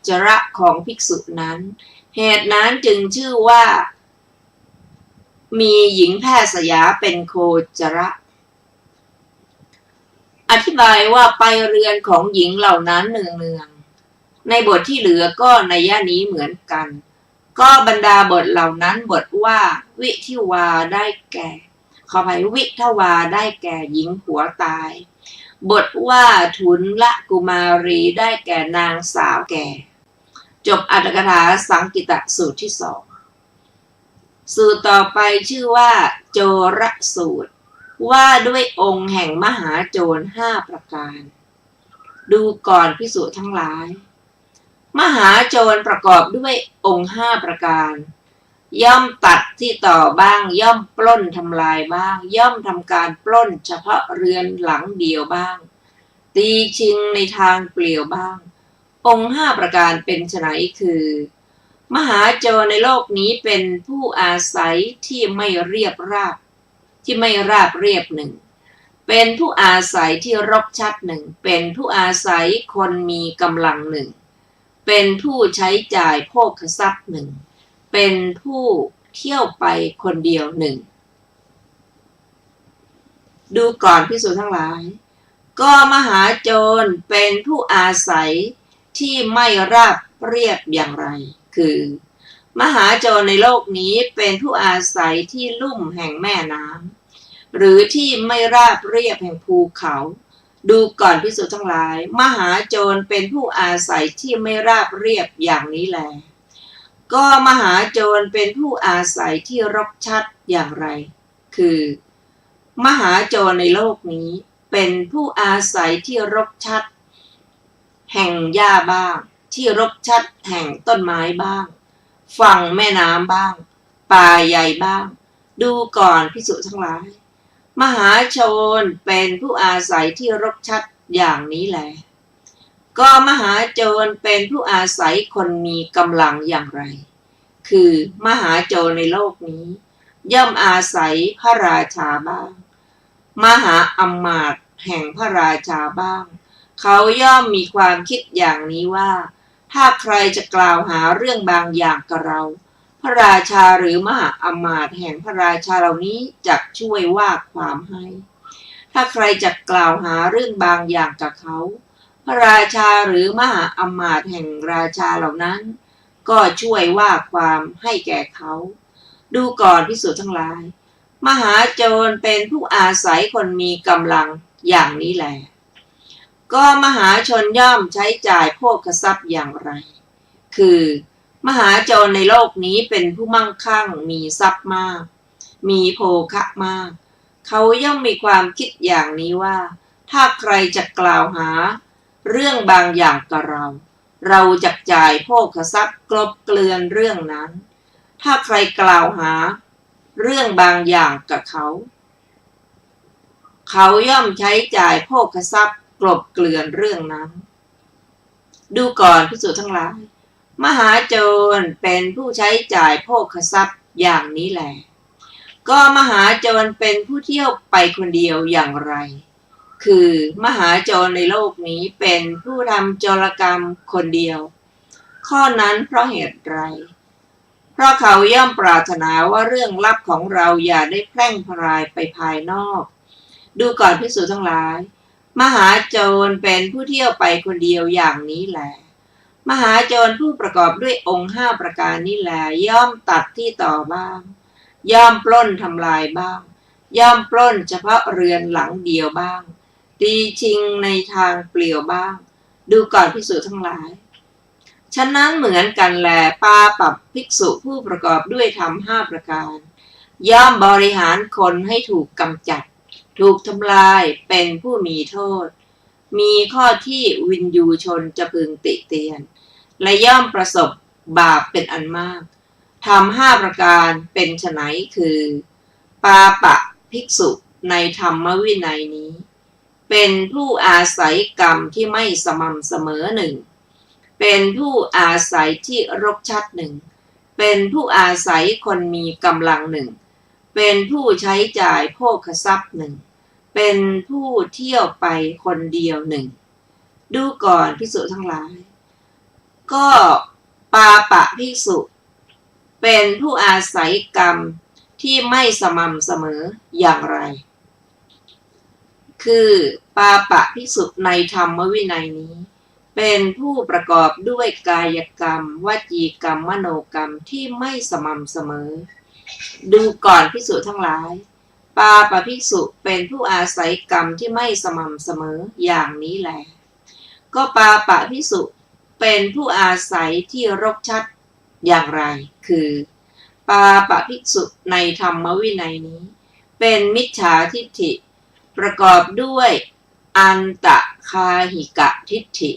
จระของภิกษุนั้นเหตุนั้นจึงชื่อว่ามีหญิงแพทย์สยาเป็นโคจระอธิบายว่าไปเรือนของหญิงเหล่านั้นเนืองๆในบทที่เหลือก็ในย่านี้เหมือนกันก็บรรดาบทเหล่านั้นบทว่าวิทิวาได้แก่ขออภัยวิทวาได้แก่หญิงผัวตายบทว่าทุนละกุมารีได้แก่นางสาวแก่ จบอรรถกถาสังกิตสูตรที่สองสูตรต่อไปชื่อว่าโจรสูตรว่าด้วยองค์แห่งมหาโจร5ประการดูก่อนภิกษุทั้งหลายมหาโจรประกอบด้วยองค์5ประการย่อมตัดที่ต่อบ้างย่อมปล้นทำลายบ้างย่อมทำการปล้นเฉพาะเรือนหลังเดียวบ้างตีชิงในทางเปลี่ยวบ้างองค์5ประการเป็นไฉนคือมหาโจรในโลกนี้เป็นผู้อาศัยที่ไม่เรียบราบเรียบหนึ่งเป็นผู้อาศัยที่รกชัดหนึ่งเป็นผู้อาศัยคนมีกำลังหนึ่งเป็นผู้ใช้จ่ายโภคทรัพย์หนึ่งเป็นผู้เที่ยวไปคนเดียวหนึ่งดูก่อนภิกษุทั้งหลายก็มหาโจรเป็นผู้อาศัยที่ไม่ราบเรียบอย่างไรคือมหาโจรในโลกนี้เป็นผู้อาศัยที่ลุ่มแห่งแม่น้ำหรือที่ไม่ราบเรียบแห่งภูเขาดูก่อนภิกษุทั้งหลายมหาโจรเป็นผู้อาศัยที่ไม่ราบเรียบอย่างนี้แลก็มหาโจรเป็นผู้อาศัยที่รกชัดอย่างไรคือมหาโจรในโลกนี้เป็นผู้อาศัยที่รกชัดแห่งหญ้าบ้างที่รกชัดแห่งต้นไม้บ้างฝั่งแม่น้ำบ้างป่าใหญ่บ้างดูก่อนภิกษุทั้งหลายมหาโจรเป็นผู้อาศัยที่รกชัดอย่างนี้แลก็มหาโจรเป็นผู้อาศัยคนมีกำลังอย่างไรคือมหาโจรในโลกนี้ย่อมอาศัยพระราชาบ้างมหาอมาตย์แห่งพระราชาบ้างเขาย่อมมีความคิดอย่างนี้ว่าถ้าใครจะกล่าวหาเรื่องบางอย่างกับเราพระราชาหรือมหาอมาตย์แห่งพระราชาเหล่านี้จะช่วยว่าความให้ถ้าใครจะกล่าวหาเรื่องบางอย่างกับเขาพระราชาหรือมหาอมาตย์แห่งราชาเหล่านั้นก็ช่วยว่าความให้แก่เขาดูก่อนภิกษุทั้งหลายมหาโจรเป็นผู้อาศัยคนมีกำลังอย่างนี้แหละก็มหาชนย่อมใช้จ่ายโภคทรัพย์อย่างไรคือมหาโจรในโลกนี้เป็นผู้มั่งคั่งมีทรัพย์มากมีโภคะมากเขาย่อมมีความคิดอย่างนี้ว่าถ้าใครจะกล่าวหาเรื่องบางอย่างกับเราจะจ่ายโภคทรัพย์กลบเกลื่อนเรื่องนั้นถ้าใครกล่าวหาเรื่องบางอย่างกับเขาย่อมใช้จ่ายโภคทรัพย์กลบเกลื่อนเรื่องนั้นดูก่อนภิกษุทั้งหลายมหาโจรเป็นผู้ใช้จ่ายโภคทรัพย์อย่างนี้แหละก็มหาโจรเป็นผู้เที่ยวไปคนเดียวอย่างไรคือมหาโจรในโลกนี้เป็นผู้ทำโจรกรรมคนเดียวข้อนั้นเพราะเหตุไรเพราะเขาย่อมปรารถนาว่าเรื่องลับของเราอย่าได้แพร่งพรายไปภายนอกดูก่อนภิกษุทั้งหลายมหาโจรเป็นผู้เที่ยวไปคนเดียวอย่างนี้แหละมหาโจรผู้ประกอบด้วยองค์5ประการนี้แหละย่อมตัดที่ต่อบ้างย่อมปล้นทำลายบ้างย่อมปล้นเฉพาะเรือนหลังเดียวบ้างตีชิงในทางเปลี่ยวบ้างดูก่อนภิกษุทั้งหลายฉะนั้นเหมือนกันแลปาปับภิกษุผู้ประกอบด้วยธรรม5ประการย่อมบริหารคนให้ถูกกำจัดถูกทำลายเป็นผู้มีโทษมีข้อที่วินยูชนจะพึงติเตียนและย่อมประสบบาปเป็นอันมากธรรม5ประการเป็นไฉนคือปาปะภิกษุในธรรมวินัยนี้เป็นผู้อาศัยกรรมที่ไม่สม่ำเสมอหนึ่งเป็นผู้อาศัยที่รกชัดหนึ่งเป็นผู้อาศัยคนมีกำลังหนึ่งเป็นผู้ใช้จ่ายโภคทรัพย์หนึ่งเป็นผู้เที่ยวไปคนเดียวหนึ่งดูก่อนภิกษุทั้งหลายก็ปาปะภิกษุเป็นผู้อาศัยกรรมที่ไม่สม่ำเสมออย่างไรคือปาปะภิกษุในธรรมวินัยนี้เป็นผู้ประกอบด้วยกายกรรมวจีกรรมมโนกรรมที่ไม่สม่ำเสมอดูก่อนภิกษุทั้งหลายปาปะภิกษุเป็นผู้อาศัยกรรมที่ไม่สม่ำเสมออย่างนี้แหละก็ปาปะภิกษุ เป็นผู้อาศัยที่รกชัดอย่างไรคือปาปะภิกษุในธรรมวินัยนี้ เป็นมิจฉาทิฏฐิประกอบด้วยอันตะคาหิกะทิฏฐิ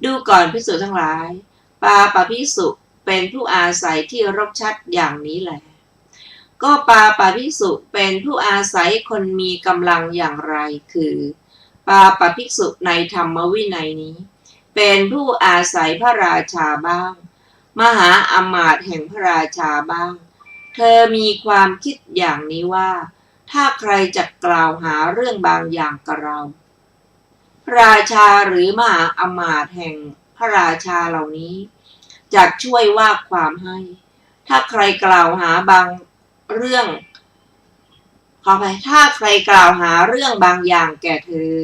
ดูก่อนภิกษุทั้งหลายปาปะภิกษุเป็นผู้อาศัยที่รกชัดอย่างนี้แหละก็ปาปะภิกษุเป็นผู้อาศัยคนมีกำลังอย่างไรคือปาปะภิกษุในธรรมวินัยนี้เป็นผู้อาศัยพระราชาบ้างมหาอมาตย์แห่งพระราชาบ้างเธอมีความคิดอย่างนี้ว่าถ้าใครจะกล่าวหาเรื่องบางอย่างกับเราพระราชาหรือมหาอมาตย์แห่งพระราชาเหล่านี้จะช่วยว่าความให้ถ้าใครกล่าวหาบางเรื่องถ้าใครกล่าวหาเรื่องบางอย่างแก่เธอ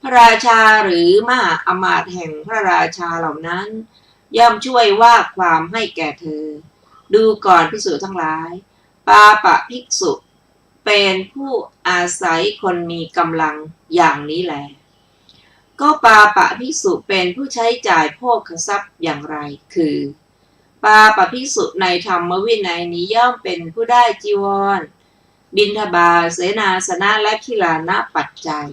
พระราชาหรือมหาอมาตย์แห่งพระราชาเหล่านั้นย่อมช่วยว่าความให้แก่เธอดูก่อนภิกษุทั้งหลายปาปะภิกษุเป็นผู้อาศัยคนมีกำลังอย่างนี้แหละก็ปาปะภิกษุเป็นผู้ใช้จ่ายโภคทรัพย์อย่างไรคือปาปะภิกษุในธรรมวินัยนี้ย่อมเป็นผู้ได้จีวรบิณฑบาตเสนาสนะและขิลานะปัจจัย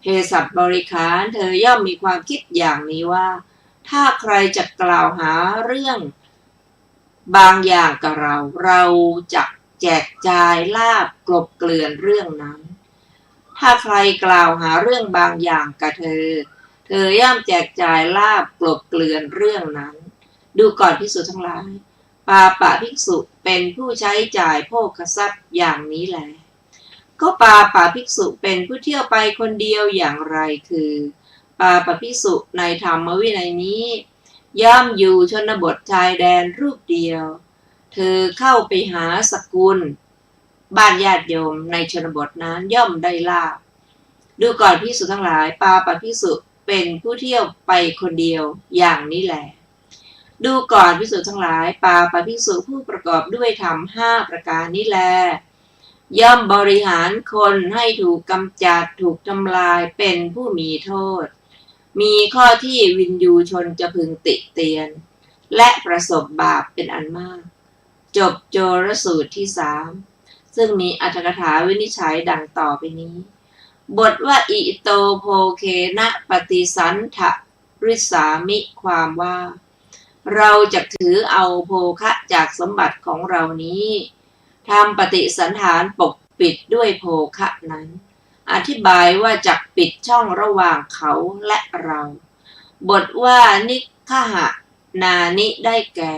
เภสัชบริขารเธอย่อมมีความคิดอย่างนี้ว่าถ้าใครจะกล่าวหาเรื่องบางอย่างกับเราจะแจกจ่ายลาภกลบเกลื่อนเรื่องนั้นถ้าใครกล่าวหาเรื่องบางอย่างกับเธอย่อมแจกจ่ายลาภกลบเกลื่อนเรื่องนั้นดูก่อนภิกษุทั้งหลายปาปะภิกษุเป็นผู้ใช้จ่ายโภคทรัพย์อย่างนี้แหละก็ปาปะภิกษุเป็นผู้เที่ยวไปคนเดียวอย่างไรคือปาปะภิกษุในธรรมวินัยนี้ย่อมอยู่ชนบทชายแดนรูปเดียวเธอเข้าไปหาสกุลบ้านญาติโยมในชนบทนั้นย่อมได้ลาภดูก่อนภิกษุทั้งหลายปาปะภิกษุเป็นผู้เที่ยวไปคนเดียวอย่างนี้แหละดูก่อนภิกษุทั้งหลายปาปะภิกษุผู้ประกอบด้วยธรรม5ประการนี้แลย่อมบริหารคนให้ถูกกำจัดถูกทำลายเป็นผู้มีโทษมีข้อที่วินยูชนจะพึงติเตียนและประสบบาปเป็นอันมากจบโจรสูตรที่3ซึ่งมีอรรถกถาวินิจฉัยดังต่อไปนี้บทว่าอิโตโภเคนะปฏิสันทะริสามิความว่าเราจะถือเอาโภคะจากสมบัติของเรานี้ทำปฏิสันฐานปกปิดด้วยโภคะนั้นอธิบายว่าจักปิดช่องระหว่างเขาและเราบทว่านิคหะนานิได้แก่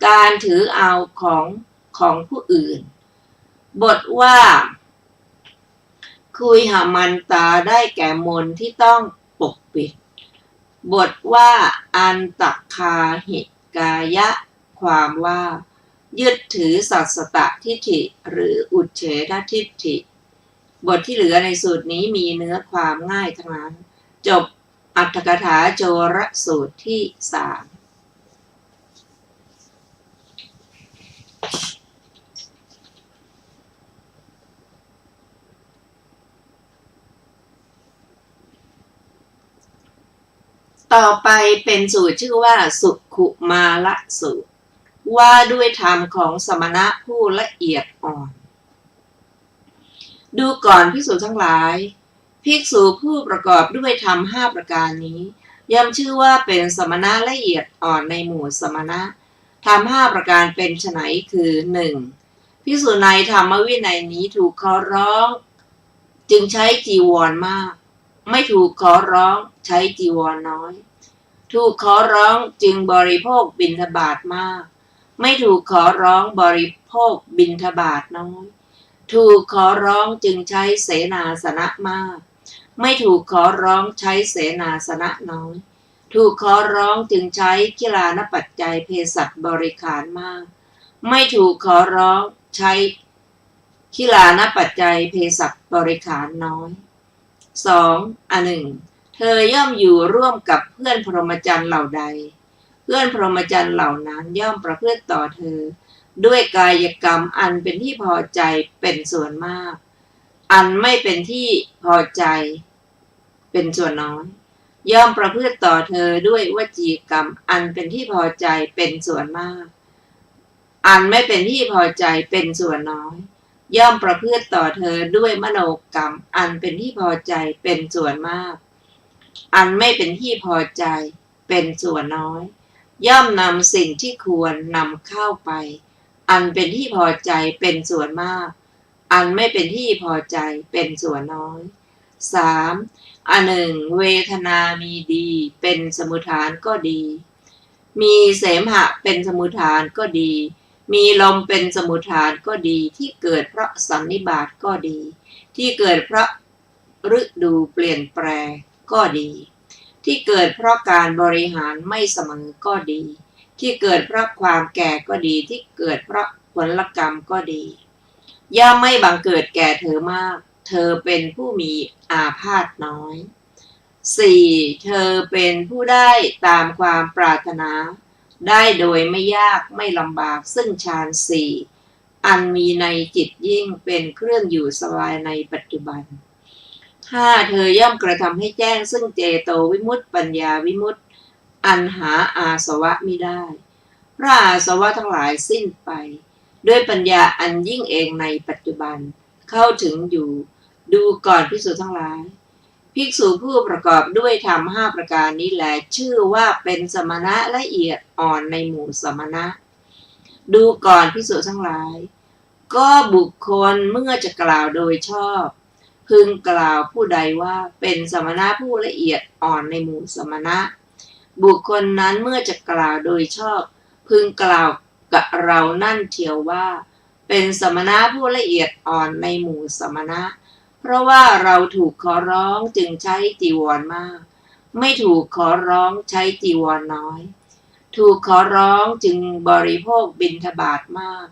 การถือเอาของผู้อื่นบทว่าคุยหามันตาได้แก่มนที่ต้องปกปิดบทว่าอันตคาหิกายะความว่ายึดถือสัสตทิฏฐิหรืออุเฉททิฏฐิบทที่เหลือในสูตรนี้มีเนื้อความง่ายทั้งนั้นจบอรรถกถาโจรสูตรที่3ต่อไปเป็นสูตรชื่อว่าสุขุมาละสูตรว่าด้วยธรรมของสมณะผู้ละเอียดอ่อนดูก่อนภิกษุทั้งหลายภิกษุผู้ประกอบด้วยธรรม5ประการนี้ย่อมชื่อว่าเป็นสมณะละเอียดอ่อนในหมู่สมณะธรรม5ประการเป็นไฉนคือ 1. ภิกษุในธรรมวินัยนี้ถูกขอร้องจึงใช้จีวรมากไม่ถูกขอร้องใช้จีวรน้อยถูกขอร้องจึงบริโภคบิณฑบาตมากไม่ถูกขอร้องบริโภคบิณฑบาตน้อยถูกขอร้องจึงใช้เสนาสนะมากไม่ถูกขอร้องใช้เสนาสนะน้อยถูกขอร้องจึงใช้ขิลานปัจจัยเภสัชบริขารมากไม่ถูกขอร้องใช้ขิลานปัจจัยเภสัชบริขารน้อย 2. อันหนึ่งเธอย่อมอยู่ร่วมกับเพื่อนพรหมจรรย์เหล่าใดเพื่อนพรหมจรรย์เหล่านั้นย่อมประพฤติต่อเธอด้วยกายกรรมอันเป็นที่พอใจเป็นส่วนมากอันไม่เป็นที่พอใจเป็นส่วนน้อย ย่อมประพฤติต่อเธอด้วยวจีกรรมอันเป็นที่พอใจเป็นส่วนมากอันไม่เป็นที่พอใจเป็นส่วนน้อยย่อมประพฤติต่อเธอด้วยมโนกรรมอันเป็นที่พอใจเป็นส่วนมากอันไม่เป็นที่พอใจเป็นส่วนน้อยย่อมนำสิ่งที่ควรนำเข้าไปอันเป็นที่พอใจเป็นส่วนมากอันไม่เป็นที่พอใจเป็นส่วนน้อย 3. อันหนึ่งเวทนามีดีเป็นสมุฏฐานก็ดีมีเสมหะเป็นสมุฏฐานก็ดีมีลมเป็นสมุฏฐานก็ดีที่เกิดเพราะสันนิบาตก็ดีที่เกิดเพราะฤดูเปลี่ยนแปลงก็ดีที่เกิดเพราะการบริหารไม่เสมอก็ดีที่เกิดเพราะความแก่ก็ดีที่เกิดเพราะผลกรรมก็ดีย่อมไม่บังเกิดแก่เธอมากเธอเป็นผู้มีอาพาธน้อย 4. เธอเป็นผู้ได้ตามความปรารถนาได้โดยไม่ยากไม่ลำบากซึ่งฌานสี่อันมีในจิตยิ่งเป็นเครื่องอยู่สบายในปัจจุบัน 5. เธอย่อมกระทำให้แจ้งซึ่งเจโตวิมุตติปัญญาวิมุตติอันหาอาสวะมิได้พระอาสวะทั้งหลายสิ้นไปด้วยปัญญาอันยิ่งเองในปัจจุบันเข้าถึงอยู่ดูก่อนภิกษุทั้งหลายภิกษุผู้ประกอบด้วยธรรม5ประการนี้แลชื่อว่าเป็นสมณะละเอียดอ่อนในหมู่สมณะดูก่อนภิกษุทั้งหลายก็บุคคลเมื่อจะกล่าวโดยชอบพึงกล่าวผู้ใดว่าเป็นสมณะผู้ละเอียดอ่อนในหมู่สมณะบุคคลนั้นเมื่อจะกล่าวโดยชอบพึงกล่าวกับเรานั่นเทียวว่าเป็นสมณะผู้ละเอียดอ่อนในหมู่สมณะเพราะว่าเราถูกขอร้องจึงใช้จีวรมากไม่ถูกขอร้องใช้จีวรน้อยถูกขอร้องจึงบริโภคบิณฑบาตมาก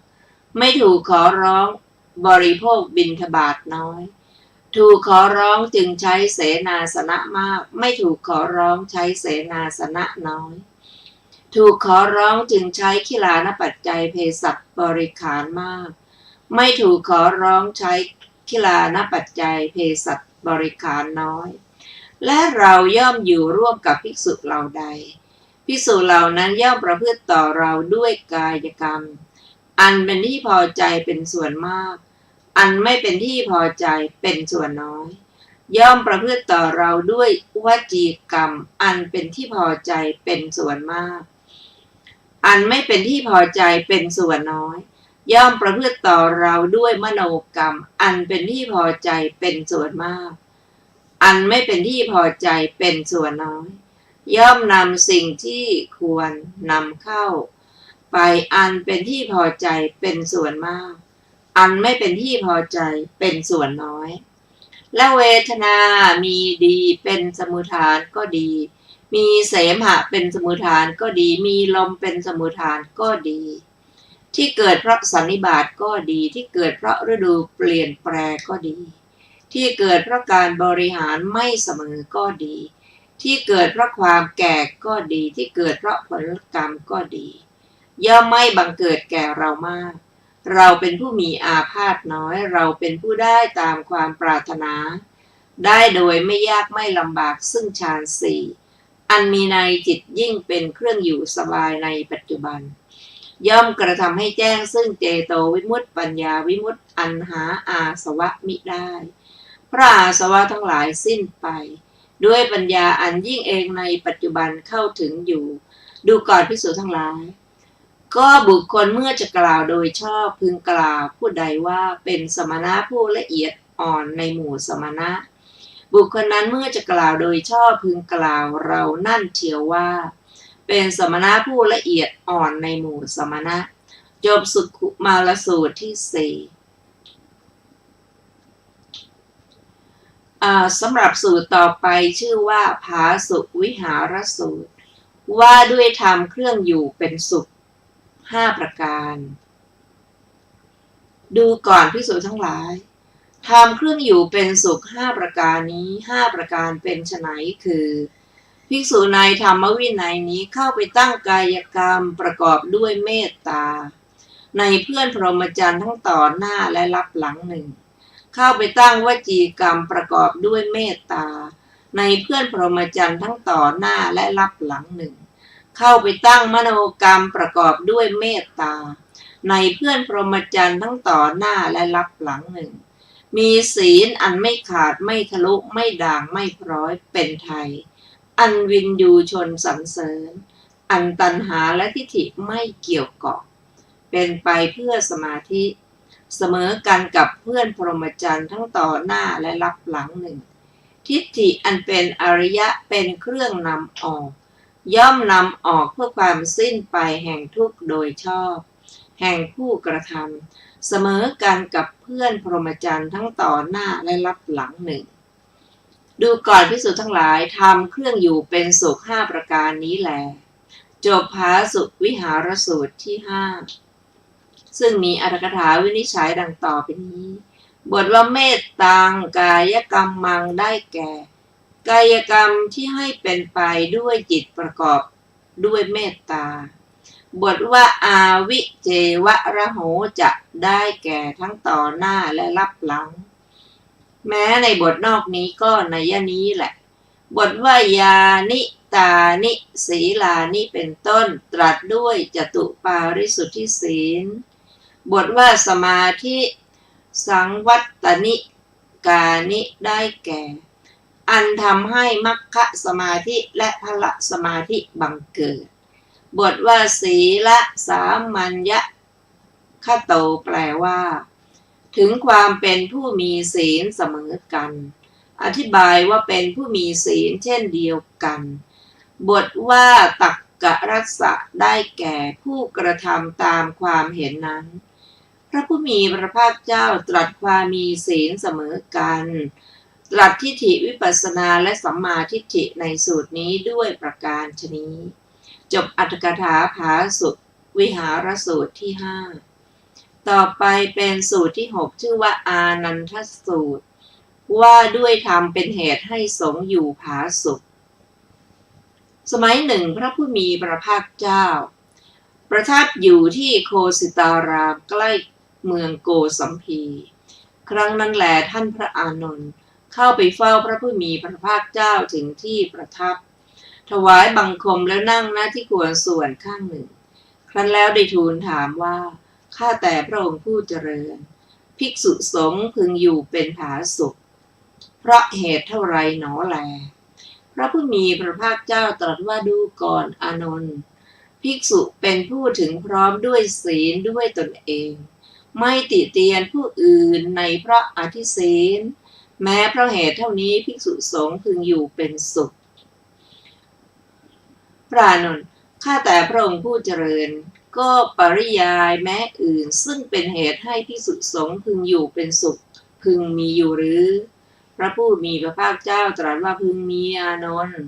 ไม่ถูกขอร้องบริโภคบิณฑบาตน้อยถูกขอร้องจึงใช้เสนาสนะมากไม่ถูกขอร้องใช้เสนาสนะน้อยถูกขอร้องจึงใช้ขิลานปัจจัยเภสัชบริขารมากไม่ถูกขอร้องใช้ขิลานปัจจัยเภสัชบริขารน้อยและเราย่อมอยู่ร่วมกับภิกษุเหล่าใดภิกษุเหล่านั้นย่อมประพฤติต่อเราด้วยกายกรรมอันเป็นที่พอใจเป็นส่วนมากอันไม่เป็นที่พอใจเป็นส่วนน้อยย่อมประพฤติต่อเราด้วยวจีกรรมอันเป็นที่พอใจเป็นส่วนมากอันไม่เป็นที่พอใจเป็นส่วนน้อยย่อมประพฤติต่อเราด้วยมโนกรรมอันเป็นที่พอใจเป็นส่วนมากอันไม่เป็นที่พอใจเป็นส่วนน้อยย่อมนำสิ่งที่ควรนำเข้าไปอันเป็นที่พอใจเป็นส่วนมากอันไม่เป็นที่พอใจเป็นส่วนน้อยและเวทนามีดีเป็นสมุฏฐานก็ดีมีเสมหะเป็นสมุฏฐานก็ดีมีลมเป็นสมุฏฐานก็ดีที่เกิดเพราะสันนิบาตก็ดีที่เกิดเพราะฤดูเปลี่ยนแปลงก็ดีที่เกิดเพราะการบริหารไม่เสมอก็ดีที่เกิดเพราะความแก่ก็ดีที่เกิดเพราะผลกรรมก็ดีย่อมไม่บังเกิดแก่เรามากเราเป็นผู้มีอาพาธน้อยเราเป็นผู้ได้ตามความปรารถนาได้โดยไม่ยากไม่ลำบากซึ่งฌานสี่อันมีในจิตยิ่งเป็นเครื่องอยู่สบายในปัจจุบันย่อมกระทำให้แจ้งซึ่งเจโตวิมุตติปัญญาวิมุตติอันหาอาสวะมิได้พระอาสวะทั้งหลายสิ้นไปด้วยปัญญาอันยิ่งเองในปัจจุบันเข้าถึงอยู่ดูก่อนภิกษุทั้งหลายก็บุคคลเมื่อจะกล่าวโดยชอบพึงกล่าวผู้ใดว่าเป็นสมณะผู้ละเอียดอ่อนในหมู่สมณะบุคคลนั้นเมื่อจะกล่าวโดยชอบพึงกล่าวเรานั่นเทียวว่าเป็นสมณะผู้ละเอียดอ่อนในหมู่สมณะจบสุขุมาลสูตรที่ 4สำหรับสูตรต่อไปชื่อว่าผาสุวิหารสูตรว่าด้วยธรรมเครื่องอยู่เป็นสุข5ประการดูก่อนภิกษุทั้งหลายธรรมเครื่องอยู่เป็นสุข5ประการนี้5ประการเป็นไฉนคือภิกษุในธรรมวินัยนี้เข้าไปตั้งกายกรรมประกอบด้วยเมตตาในเพื่อนพรหมจรรย์ทั้งต่อหน้าและรับหลังหนึ่งเข้าไปตั้งวจีกรรมประกอบด้วยเมตตา ในเพื่อนพรหมจรรย์ทั้งต่อหน้าและลับหลังหนึ่งเข้าไปตั้งมโนกรรมประกอบด้วยเมตตาในเพื่อนพรหมจรรย์ทั้งต่อหน้าและลับหลังหนึ่งมีศีลอันไม่ขาดไม่ทะลุไม่ด่างไม่พร้อยเป็นไทยอันวินยูชนสรรเสริญอันตัณหาและทิฏฐิไม่เกี่ยวเกาะเป็นไปเพื่อสมาธิเสมอกันกับเพื่อนพรหมจรรย์ทั้งต่อหน้าและลับหลังหนึ่งทิฏฐิอันเป็นอริยะเป็นเครื่องนำออกย่อมนำออกเพื่อความสิ้นไปแห่งทุกข์โดยชอบแห่งผู้กระทำเสมอกันกับเพื่อนพรหมจรรย์ทั้งต่อหน้าและลับหลังหนึ่งดูก่อนภิกษุทั้งหลายทำเครื่องอยู่เป็นสุข5ประการนี้แลจบภาสุวิหารสูตรที่5ซึ่งมีอรรถกถาวินิจฉัยดังต่อไปนี้บทว่าเมตตังกายกรรมังได้แก่กายกรรมที่ให้เป็นไปด้วยจิตประกอบด้วยเมตตาบทว่าอาวิเจวะระโหจะได้แก่ทั้งต่อหน้าและลับหลังแม้ในบทนอกนี้ก็นัยนี้แหละบทว่ายานิตานิศีลานิเป็นต้นตรัสด้วยจตุปาริสุทธิศีลบทว่าสมาธิสังวัตตนิกานิได้แก่อันทำให้มัคคะสมาธิและพละสมาธิบังเกิดบทว่าศีละสามัญญะคโตแปลว่าถึงความเป็นผู้มีศีลเสมอกันอธิบายว่าเป็นผู้มีศีลเช่นเดียวกันบทว่าตักกะรัสสะได้แก่ผู้กระทำตามความเห็นนั้นพระผู้มีพระภาคเจ้าตรัสความมีศีลเสมอกันตรัสทิฏฐิวิปัสสนาและสัมมาทิฏฐิในสูตรนี้ด้วยประการฉะนี้จบอรรถกถาภาสุวิหารสูตรที่5ต่อไปเป็นสูตรที่6ชื่อว่าอานันทสูตรว่าด้วยธรรมเป็นเหตุให้สงฆ์อยู่ผาสุกสมัยหนึ่งพระผู้มีพระภาคเจ้าประทับอยู่ที่โคสิตารามใกล้เมืองโกสัมพีครั้งนั้นแลท่านพระอานนท์เข้าไปเฝ้าพระผู้มีพระภาคเจ้าถึงที่ประทับถวายบังคมแล้วนั่งหน้าที่ควรส่วนข้างหนึ่งครั้นแล้วได้ทูลถามว่าข้าแต่พระองค์ผู้เจริญภิกษุสงฆ์พึงอยู่เป็นผาสุกเพราะเหตุเท่าไรหนอแลพระผู้มีพระภาคเจ้าตรัสว่าดูก่อนอานนท์ภิกษุเป็นผู้ถึงพร้อมด้วยศีลด้วยตนเองไม่ติเตียนผู้อื่นในพระอธิศีลแม้เพราะเหตุเท่านี้ภิกษุสงฆ์พึงอยู่เป็นสุขพระอานนท์ข้าแต่พระองค์ผู้เจริญก็ปริยายแม้อื่นซึ่งเป็นเหตุให้ภิกษุสงฆ์พึงอยู่เป็นสุขพึงมีอยู่หรือพระผู้มีพระภาคเจ้าตรัสว่าพึงมีอานนท์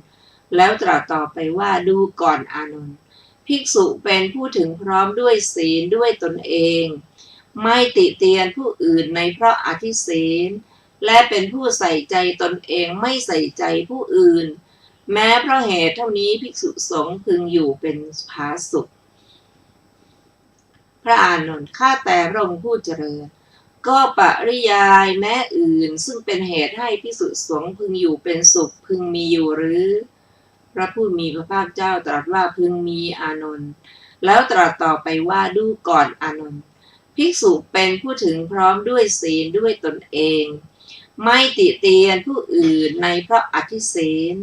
แล้วตรัสต่อไปว่าดูก่อนอานนท์ภิกษุเป็นผู้ถึงพร้อมด้วยศีลด้วยตนเองไม่ติเตียนผู้อื่นในเพราะอธิศีลและเป็นผู้ใส่ใจตนเองไม่ใส่ใจผู้อื่นแม้เพราะเหตุเท่านี้ภิกษุสงฆ์พึงอยู่เป็นผาสุกพระอานนท์ข้าแต่พระองค์ผู้เจริญก็ปริยายแม้อื่นซึ่งเป็นเหตุให้ภิกษุสงฆ์พึงอยู่เป็นสุขพึงมีอยู่หรือพระผู้มีพระภาคเจ้าตรัสว่าพึงมีอานนท์แล้วตรัสต่อไปว่าดูก่อนอานนท์ภิกษุเป็นผู้ถึงพร้อมด้วยศีลด้วยตนเองไม่ติเตียนผู้อื่นในเพราะอธิศีล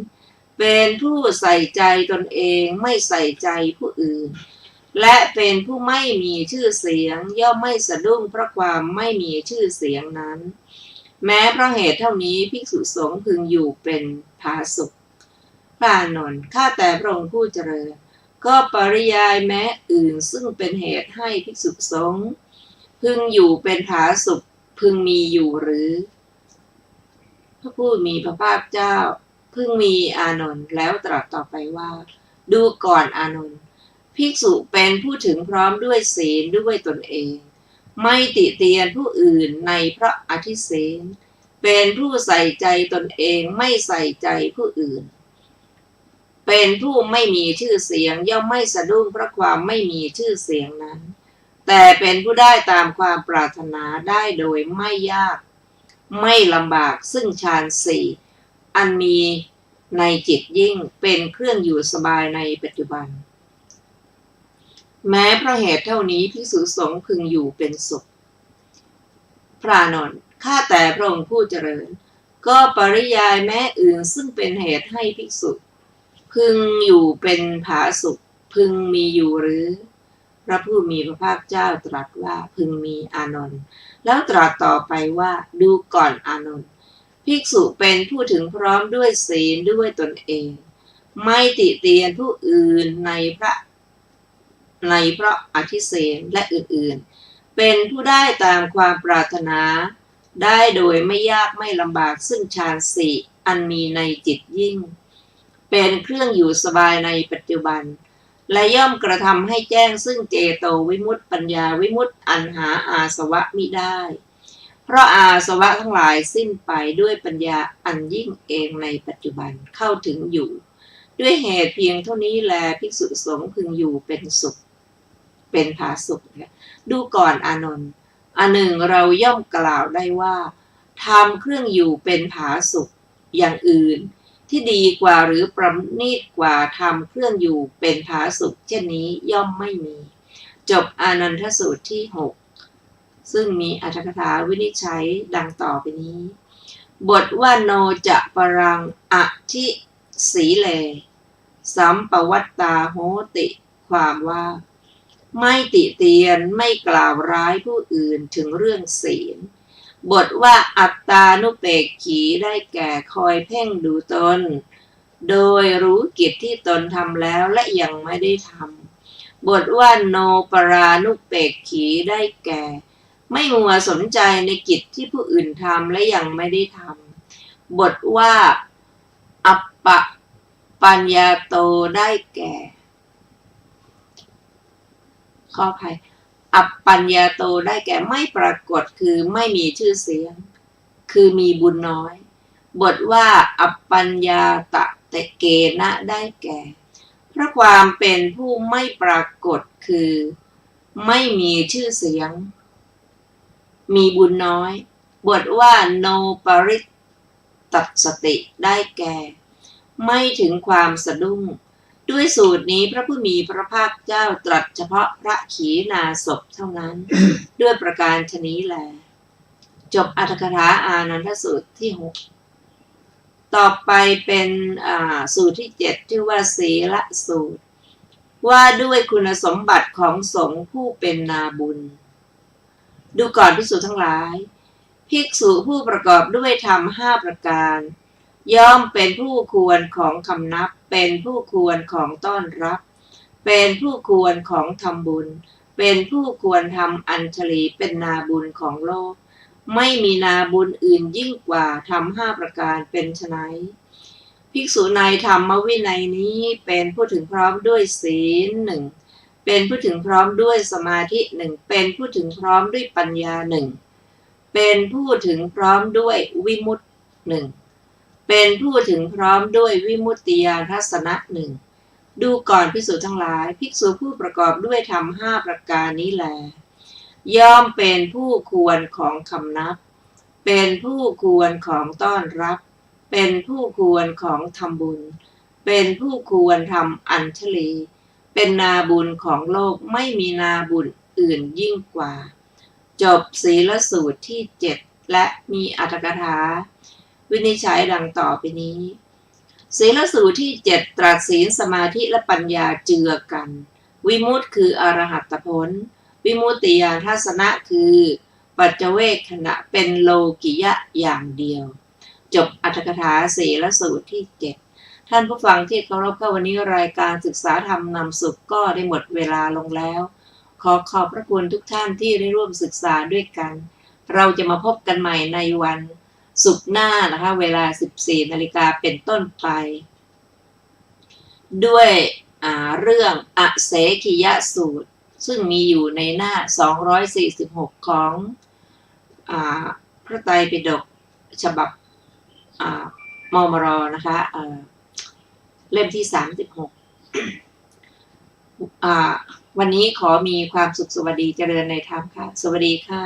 เป็นผู้ใส่ใจตนเองไม่ใส่ใจผู้อื่นและเป็นผู้ไม่มีชื่อเสียงย่อมไม่สะดุ้งเพราะความไม่มีชื่อเสียงนั้นแม้เพราะเหตุเท่านี้ภิกษุสงฆ์พึงอยู่เป็นผาสุกพระอานนท์ข้าแต่พระองค์ผู้เจริญก็ปริยายแม้อื่นซึ่งเป็นเหตุให้ภิกษุสงฆ์พึงอยู่เป็นผาสุกพึงมีอยู่หรือพระผู้มีพระภาคเจ้าพึงมีอานนท์แล้วตรัสต่อไปว่าดูก่อนอานนท์ภิกษุเป็นผู้ถึงพร้อมด้วยศีลด้วยตนเองไม่ติเตียนผู้อื่นในเพราะอธิศีลเป็นผู้ใส่ใจตนเองไม่ใส่ใจผู้อื่นเป็นผู้ไม่มีชื่อเสียงย่อมไม่สะดุ้งเพราะความไม่มีชื่อเสียงนั้นแต่เป็นผู้ได้ตามความปรารถนาได้โดยไม่ยากไม่ลำบากซึ่งฌานสี่อันมี ในจิตยิ่งเป็นเครื่องอยู่สบายในปัจจุบันแม้เพราะเหตุเท่านี้ภิกษุสงฆ์พึงอยู่เป็นสุขพระอานนท์ข้าแต่พระองค์ผู้เจริญก็ปริยายแม้อื่นซึ่งเป็นเหตุให้ภิกษุพึงอยู่เป็นผาสุขพึงมีอยู่หรือพระผู้มีพระภาคเจ้าตรัสว่าพึงมีอานนท์แล้วตรัสต่อไปว่าดูก่อนอานนท์ภิกษุเป็นผู้ถึงพร้อมด้วยศีลด้วยตนเองไม่ติเตียนผู้อื่นในเพราะอธิเสนและอื่นๆเป็นผู้ได้ตามความปรารถนาได้โดยไม่ยากไม่ลำบากซึ่งฌานสี่อันมีในจิตยิ่งเป็นเครื่องอยู่สบายในปัจจุบันและย่อมกระทำให้แจ้งซึ่งเจโตวิมุตติปัญญาวิมุตติอันหาอาสวะมิได้เพราะอาสวะทั้งหลายสิ้นไปด้วยปัญญาอันยิ่งเองในปัจจุบันเข้าถึงอยู่ด้วยเหตุเพียงเท่านี้แลภิกษุสงฆ์พึงอยู่เป็นสุขเป็นผาสุขดูก่อนอานนท์อันหนึ่งเราย่อมกล่าวได้ว่าทำเครื่องอยู่เป็นผาสุขอย่างอื่นที่ดีกว่าหรือประณีตกว่าทำเครื่องอยู่เป็นผาสุขเช่นนี้ย่อมไม่มีจบอานันทสูตรที่6ซึ่งมีอรรถกถาวินิจฉัยดังต่อไปนี้บทว่าโนจะปรังอธิสีเลสัมปวัตตาโหติความว่าไม่ติเตียนไม่กล่าวร้ายผู้อื่นถึงเรื่องศีลบทว่าอัตตานุเปกขีได้แก่คอยเพ่งดูตนโดยรู้กิจที่ตนทำแล้วและยังไม่ได้ทำบทว่าโนปรานุเปกขีได้แก่ไม่มัวสนใจในกิจที่ผู้อื่นทำและยังไม่ได้ทำบทว่าอัปปปัญญาโตได้แก่ขออภัยอัปปัญญาโตได้แก่ไม่ปรากฏคือไม่มีชื่อเสียงคือมีบุญน้อยบทว่าอัปปัญญาตะเตเกนะได้แก่เพราะความเป็นผู้ไม่ปรากฏคือไม่มีชื่อเสียงมีบุญน้อยบทว่าโนปริตตัสติได้แก่ไม่ถึงความสะดุ้งด้วยสูตรนี้พระผู้มีพระภาคเจ้าตรัสเฉพาะพระขีณาสพเท่านั้น ด้วยประการฉนี้แลจบอรรถกถาอานันทสูตรที่6ต่อไปเป็นสูตรที่7ชื่อว่าศีลสูตรว่าด้วยคุณสมบัติของสงฆ์ผู้เป็นนาบุญดูก่อนภิกษุทั้งหลายภิกษุผู้ประกอบด้วยธรรม5ประการย่อมเป็นผู้ควรของคำนับเป็นผู้ควรของต้อนรับเป็นผู้ควรของทำบุญเป็นผู้ควรทำอัญชลีเป็นนาบุญของโลกไม่มีนาบุญอื่นยิ่งกว่าทำ5ประการเป็นไฉนภิกษุในธรรมวินัยนี้เป็นผู้ถึงพร้อมด้วยศีล1เป็นผู้ถึงพร้อมด้วยสมาธิ1เป็นผู้ถึงพร้อมด้วยปัญญา1เป็นผู้ถึงพร้อมด้วยวิมุตติ1เป็นผู้ถึงพร้อมด้วยวิมุตติญาณทัศนะ1ดูก่อนภิกษุทั้งหลายภิกษุผู้ประกอบด้วยธรรม5ประการนี้แลย่อมเป็นผู้ควรของคำนับเป็นผู้ควรของต้อนรับเป็นผู้ควรของทำบุญเป็นผู้ควรทำอัญชลีเป็นนาบุญของโลกไม่มีนาบุญอื่นยิ่งกว่าจบศีลสูตรที่7และมีอรรถกถาวินิจฉัยดังต่อไปนี้ศีลสูตรที่7ตรัสศีลสมาธิและปัญญาเจือกันวิมุตติคืออรหัตผลวิมุตติญาณทัศนะคือปัจเจเวคขณะเป็นโลกิยะอย่างเดียวจบอรรถกถาศีลสูตรที่7ท่านผู้ฟังที่เคารพค่ะวันนี้รายการศึกษาธรรมนำสุขก็ได้หมดเวลาลงแล้วขอบพระคุณทุกท่านที่ได้ร่วมศึกษาด้วยกันเราจะมาพบกันใหม่ในวันศุกร์หน้านะคะเวลา 14 นาฬิกาเป็นต้นไปด้วยเรื่องอเสขิยสูตรซึ่งมีอยู่ในหน้า246ของพระไตรปิฎกฉบับมมร.นะคะเล่มที่36วันนี้ขอมีความสุขสวัสดีเจริญในธรรมค่ะสวัสดีค่ะ